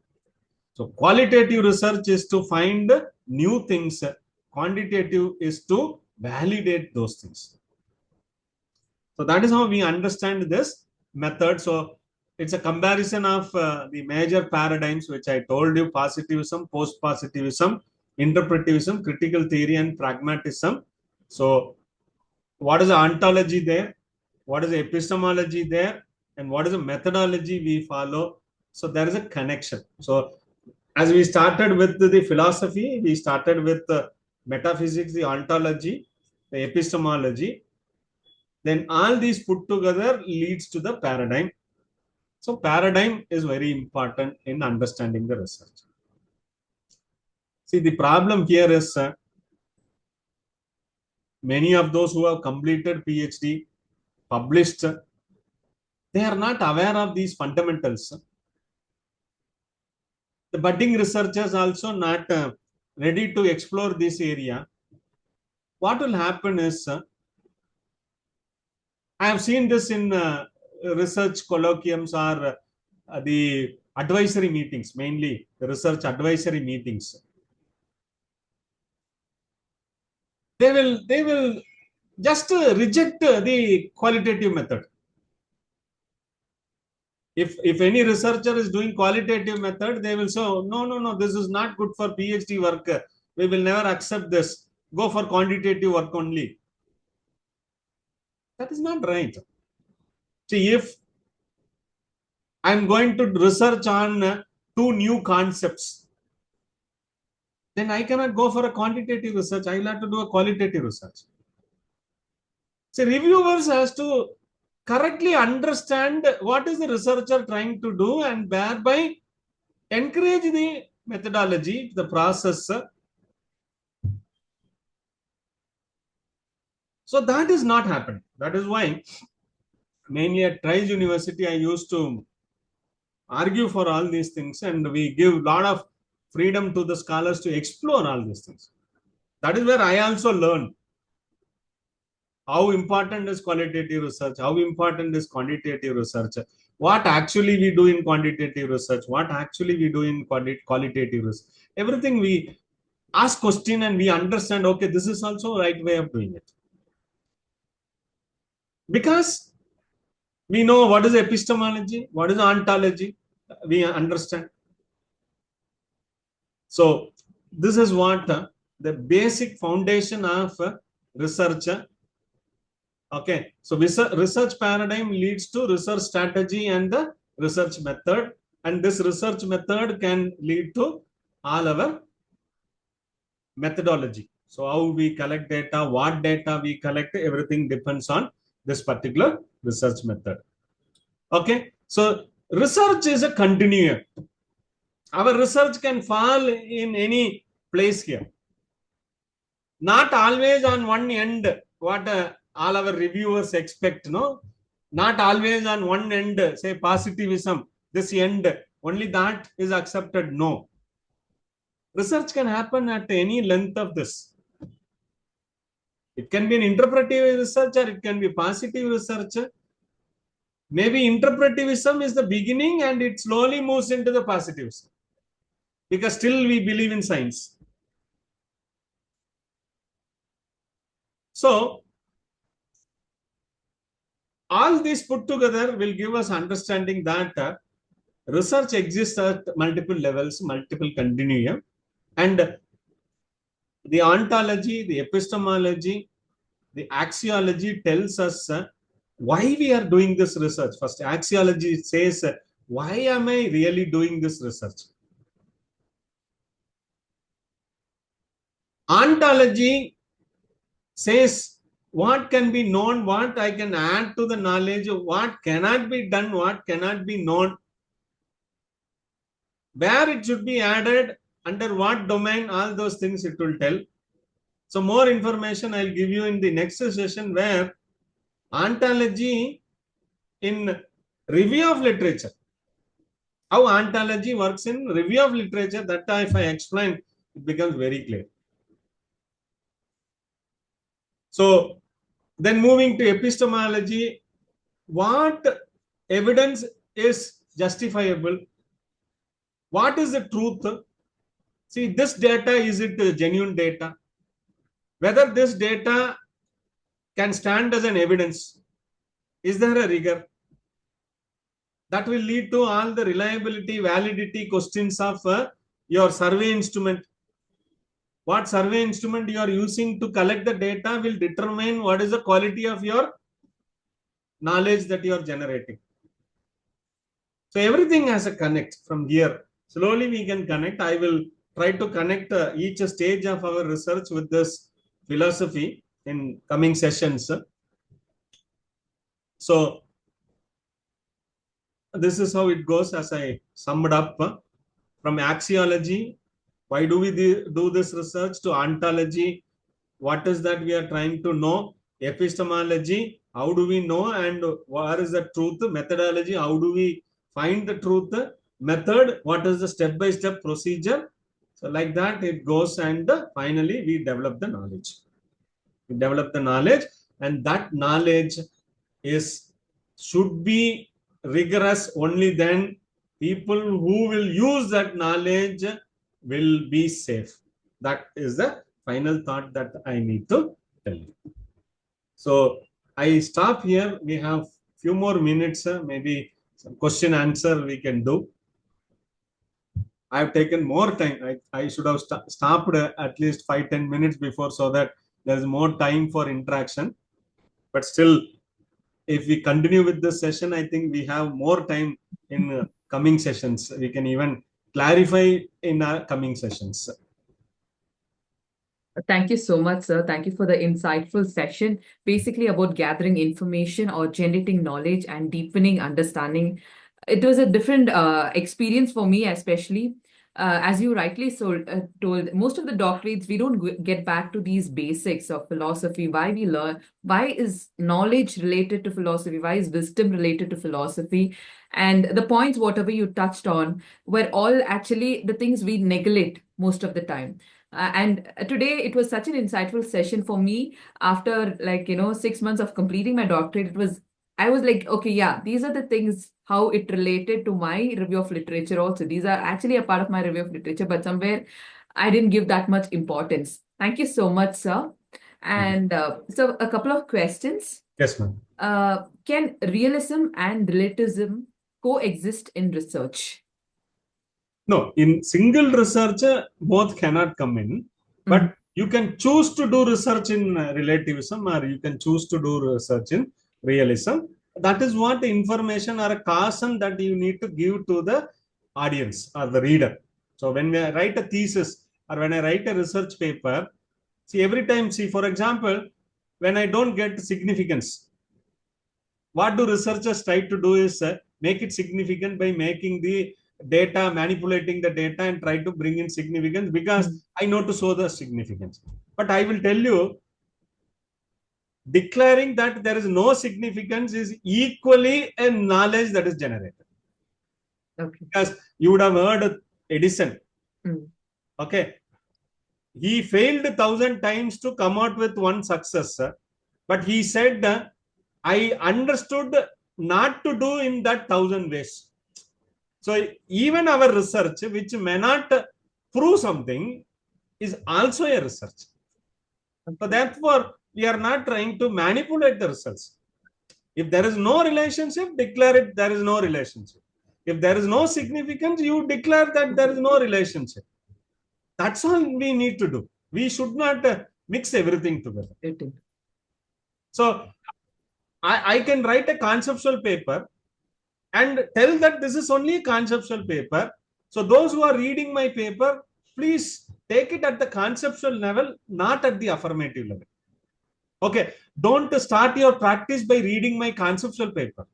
So qualitative research is to find new things. Quantitative is to validate those things. So that is how we understand this method. So it's a comparison of the major paradigms which I told you: positivism, post-positivism, interpretivism, critical theory and pragmatism. So what is the ontology there? What is the epistemology there? And what is the methodology we follow? So there is a connection. So as we started with the philosophy, we started with the metaphysics, the ontology, the epistemology. Then all these put together leads to the paradigm. So paradigm is very important in understanding the research. See, the problem here is many of those who have completed PhD, published, they are not aware of these fundamentals. The budding researchers also not ready to explore this area. What will happen is, I have seen this in research colloquiums or the advisory meetings, mainly the research advisory meetings. They will just reject the qualitative method. If any researcher is doing qualitative method, they will say, no, this is not good for PhD work. We will never accept this. Go for quantitative work only. That is not right. See, if I'm going to research on two new concepts, then I cannot go for a quantitative research. I will have to do a qualitative research. So reviewers has to correctly understand what is the researcher trying to do, and thereby encourage the methodology, the process. So that is not happening. That is why mainly at Trice University, I used to argue for all these things, and we give a lot of freedom to the scholars to explore all these things. That is where I also learned how important is qualitative research, how important is quantitative research, what actually we do in quantitative research, what actually we do in qualitative research. Everything we ask question and we understand, okay, this is also right way of doing it. Because we know what is epistemology, what is ontology, we understand. So this is what the basic foundation of research. Okay, so research paradigm leads to research strategy and the research method, and this research method can lead to all our methodology. So how we collect data, what data we collect, everything depends on this particular research method. Okay, so research is a continuum. Our research can fall in any place here. Not always on one end, what all our reviewers expect, no? Not always on one end, say positivism, this end, only that is accepted, no. Research can happen at any length of this. It can be an interpretive research or it can be positive research. Maybe interpretivism is the beginning and it slowly moves into the positivism, because still we believe in science. So, all this put together will give us understanding that research exists at multiple levels, multiple continuum, and the ontology, the epistemology, the axiology tells us why we are doing this research. First, axiology says, why am I really doing this research? Ontology says what can be known, what I can add to the knowledge, what cannot be done, what cannot be known, where it should be added, under what domain, all those things it will tell. So more information I'll give you in the next session, where ontology in review of literature, how ontology works in review of literature, that if I explain, it becomes very clear. So then moving to epistemology, what evidence is justifiable? What is the truth? See, this data, is it genuine data? Whether this data can stand as an evidence, is there a rigor? That will lead to all the reliability, validity questions of your survey instrument. What survey instrument you are using to collect the data will determine what is the quality of your knowledge that you are generating. So everything has a connect from here. Slowly we can connect. I will try to connect each stage of our research with this philosophy in coming sessions. So this is how it goes, as I summed up. From axiology, why do we do this research, to ontology, what is that we are trying to know, epistemology, how do we know and what is the truth, methodology, how do we find the truth, method, what is the step-by-step procedure. So like that it goes, and finally we develop the knowledge. We develop the knowledge, and that knowledge should be rigorous. Only then people who will use that knowledge will be safe. That is the final thought that I need to tell you. So I stop here. We have few more minutes, maybe some question answer we can do. I have taken more time. I should have stopped at least 5-10 minutes before, so that there's more time for interaction. But still, if we continue with this session, I think we have more time in coming sessions. We can even clarify in our coming sessions. Thank you so much, sir. Thank you for the insightful session, basically about gathering information or generating knowledge and deepening understanding. It was a different experience for me, especially. As you rightly told, most of the doctorates, we don't get back to these basics of philosophy, why we learn, why is knowledge related to philosophy, why is wisdom related to philosophy. And the points, whatever you touched on, were all actually the things we neglect most of the time. And today it was such an insightful session for me. After 6 months of completing my doctorate, I was like, okay, yeah, these are the things, how it related to my review of literature also. These are actually a part of my review of literature, but somewhere I didn't give that much importance. Thank you so much, sir. And so a couple of questions. Yes, ma'am. Can realism and relativism coexist in research? No, in single research, both cannot come in. But You can choose to do research in relativism, or you can choose to do research in realism. That is what information or a caution that you need to give to the audience or the reader. So when I write a thesis or when I write a research paper, see, every time, see, for example, when I don't get significance, what do researchers try to do is make it significant by making the data, manipulating the data and try to bring in significance, because I know to show the significance. But I will tell you, declaring that there is no significance is equally a knowledge that is generated. Okay. Because you would have heard Edison. Okay. He failed 1,000 times to come out with one success. But he said, I understood not to do in that 1,000 ways. So even our research, which may not prove something, is also a research. So therefore, we are not trying to manipulate the results. If there is no relationship, declare it there is no relationship. If there is no significance, you declare that there is no relationship. That's all we need to do. We should not mix everything together. So I can write a conceptual paper and tell that this is only a conceptual paper. So those who are reading my paper, please take it at the conceptual level, not at the affirmative level. Okay, don't start your practice by reading my conceptual paper,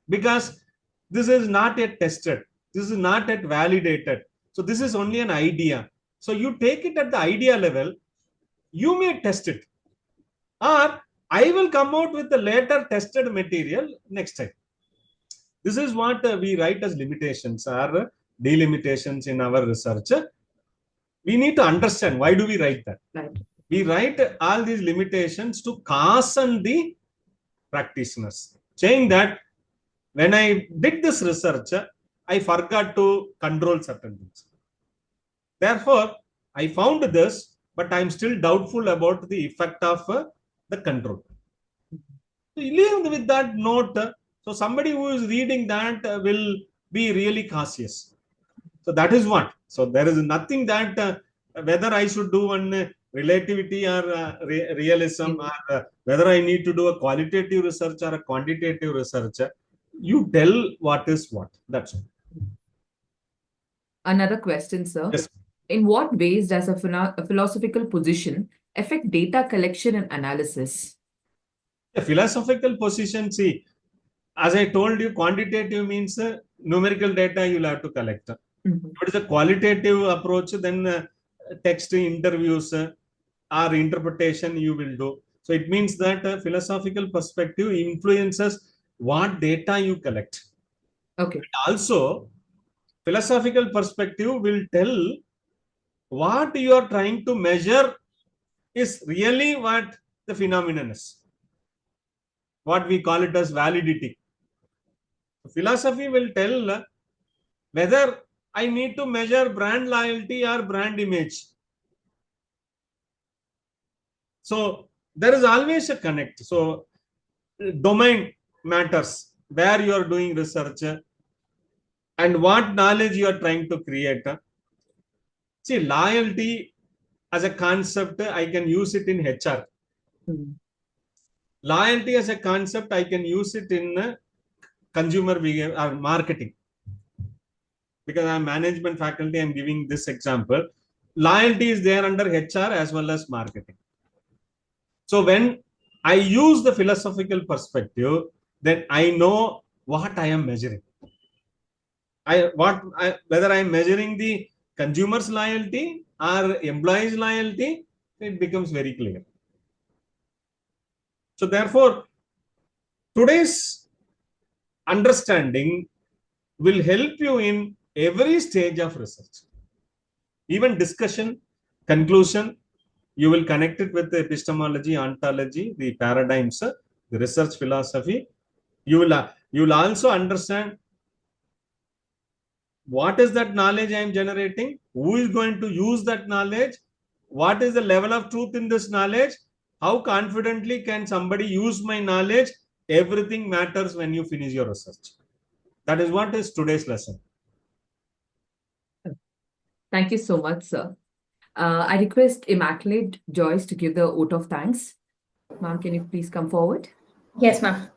because this is not yet tested. This is not yet validated. So this is only an idea. So you take it at the idea level, you may test it. Or I will come out with the later tested material next time. This is what we write as limitations or delimitations in our research. We need to understand why do we write that. Right. We write all these limitations to caution the practitioners, saying that when I did this research, I forgot to control certain things. Therefore, I found this, but I'm still doubtful about the effect of the control. So you leave with that note. So somebody who is reading that will be really cautious. So that is what. So there is nothing that whether I should do one relativity or realism, or whether I need to do a qualitative research or a quantitative research. You tell what is what. That's all. Another question, sir. Yes. In what ways does a philosophical position affect data collection and analysis? A philosophical position, see, as I told you, quantitative means numerical data you'll have to collect. If it is a qualitative approach, then text interviews or interpretation you will do. So it means that a philosophical perspective influences what data you collect. Okay. Also, philosophical perspective will tell what you are trying to measure is really what the phenomenon is. What we call it as validity. Philosophy will tell whether I need to measure brand loyalty or brand image. So there is always a connect. So domain matters, where you are doing research and what knowledge you are trying to create. See, loyalty as a concept, I can use it in HR. Loyalty as a concept, I can use it in consumer behavior or marketing. Because I'm management faculty, I'm giving this example. Loyalty is there under HR as well as marketing. So when I use the philosophical perspective, then I know what I am measuring. Whether I am measuring the consumer's loyalty or employee's loyalty, it becomes very clear. So therefore, today's understanding will help you in every stage of research. Even discussion, conclusion, you will connect it with the epistemology, ontology, the paradigms, the research philosophy. You will also understand what is that knowledge I am generating, who is going to use that knowledge, what is the level of truth in this knowledge, how confidently can somebody use my knowledge. Everything matters when you finish your research. That is what is today's lesson. Thank you so much, sir. I request Immaculate Joyce to give the vote of thanks. Ma'am, can you please come forward? Yes, ma'am.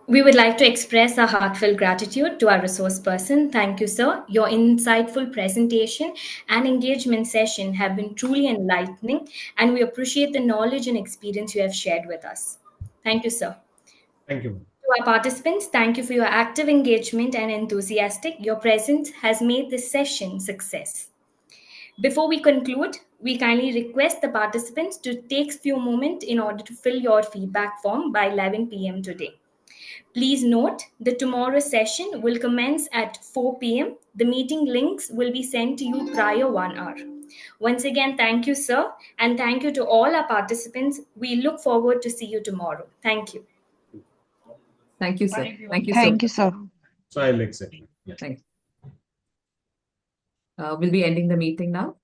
We would like to express our heartfelt gratitude to our resource person. Thank you, sir. Your insightful presentation and engagement session have been truly enlightening, and we appreciate the knowledge and experience you have shared with us. Thank you, sir. Thank you. To our participants, thank you for your active engagement and enthusiastic. Your presence has made this session success. Before we conclude, we kindly request the participants to take a few moments in order to fill your feedback form by 11 p.m. today. Please note the tomorrow's session will commence at 4 p.m. The meeting links will be sent to you prior 1 hour. Once again, thank you, sir, and thank you to all our participants. We look forward to see you tomorrow. Thank you. Thank you, sir. Thank you, Thank you, sir. So I'll accept. Yeah. Thanks. We'll be ending the meeting now.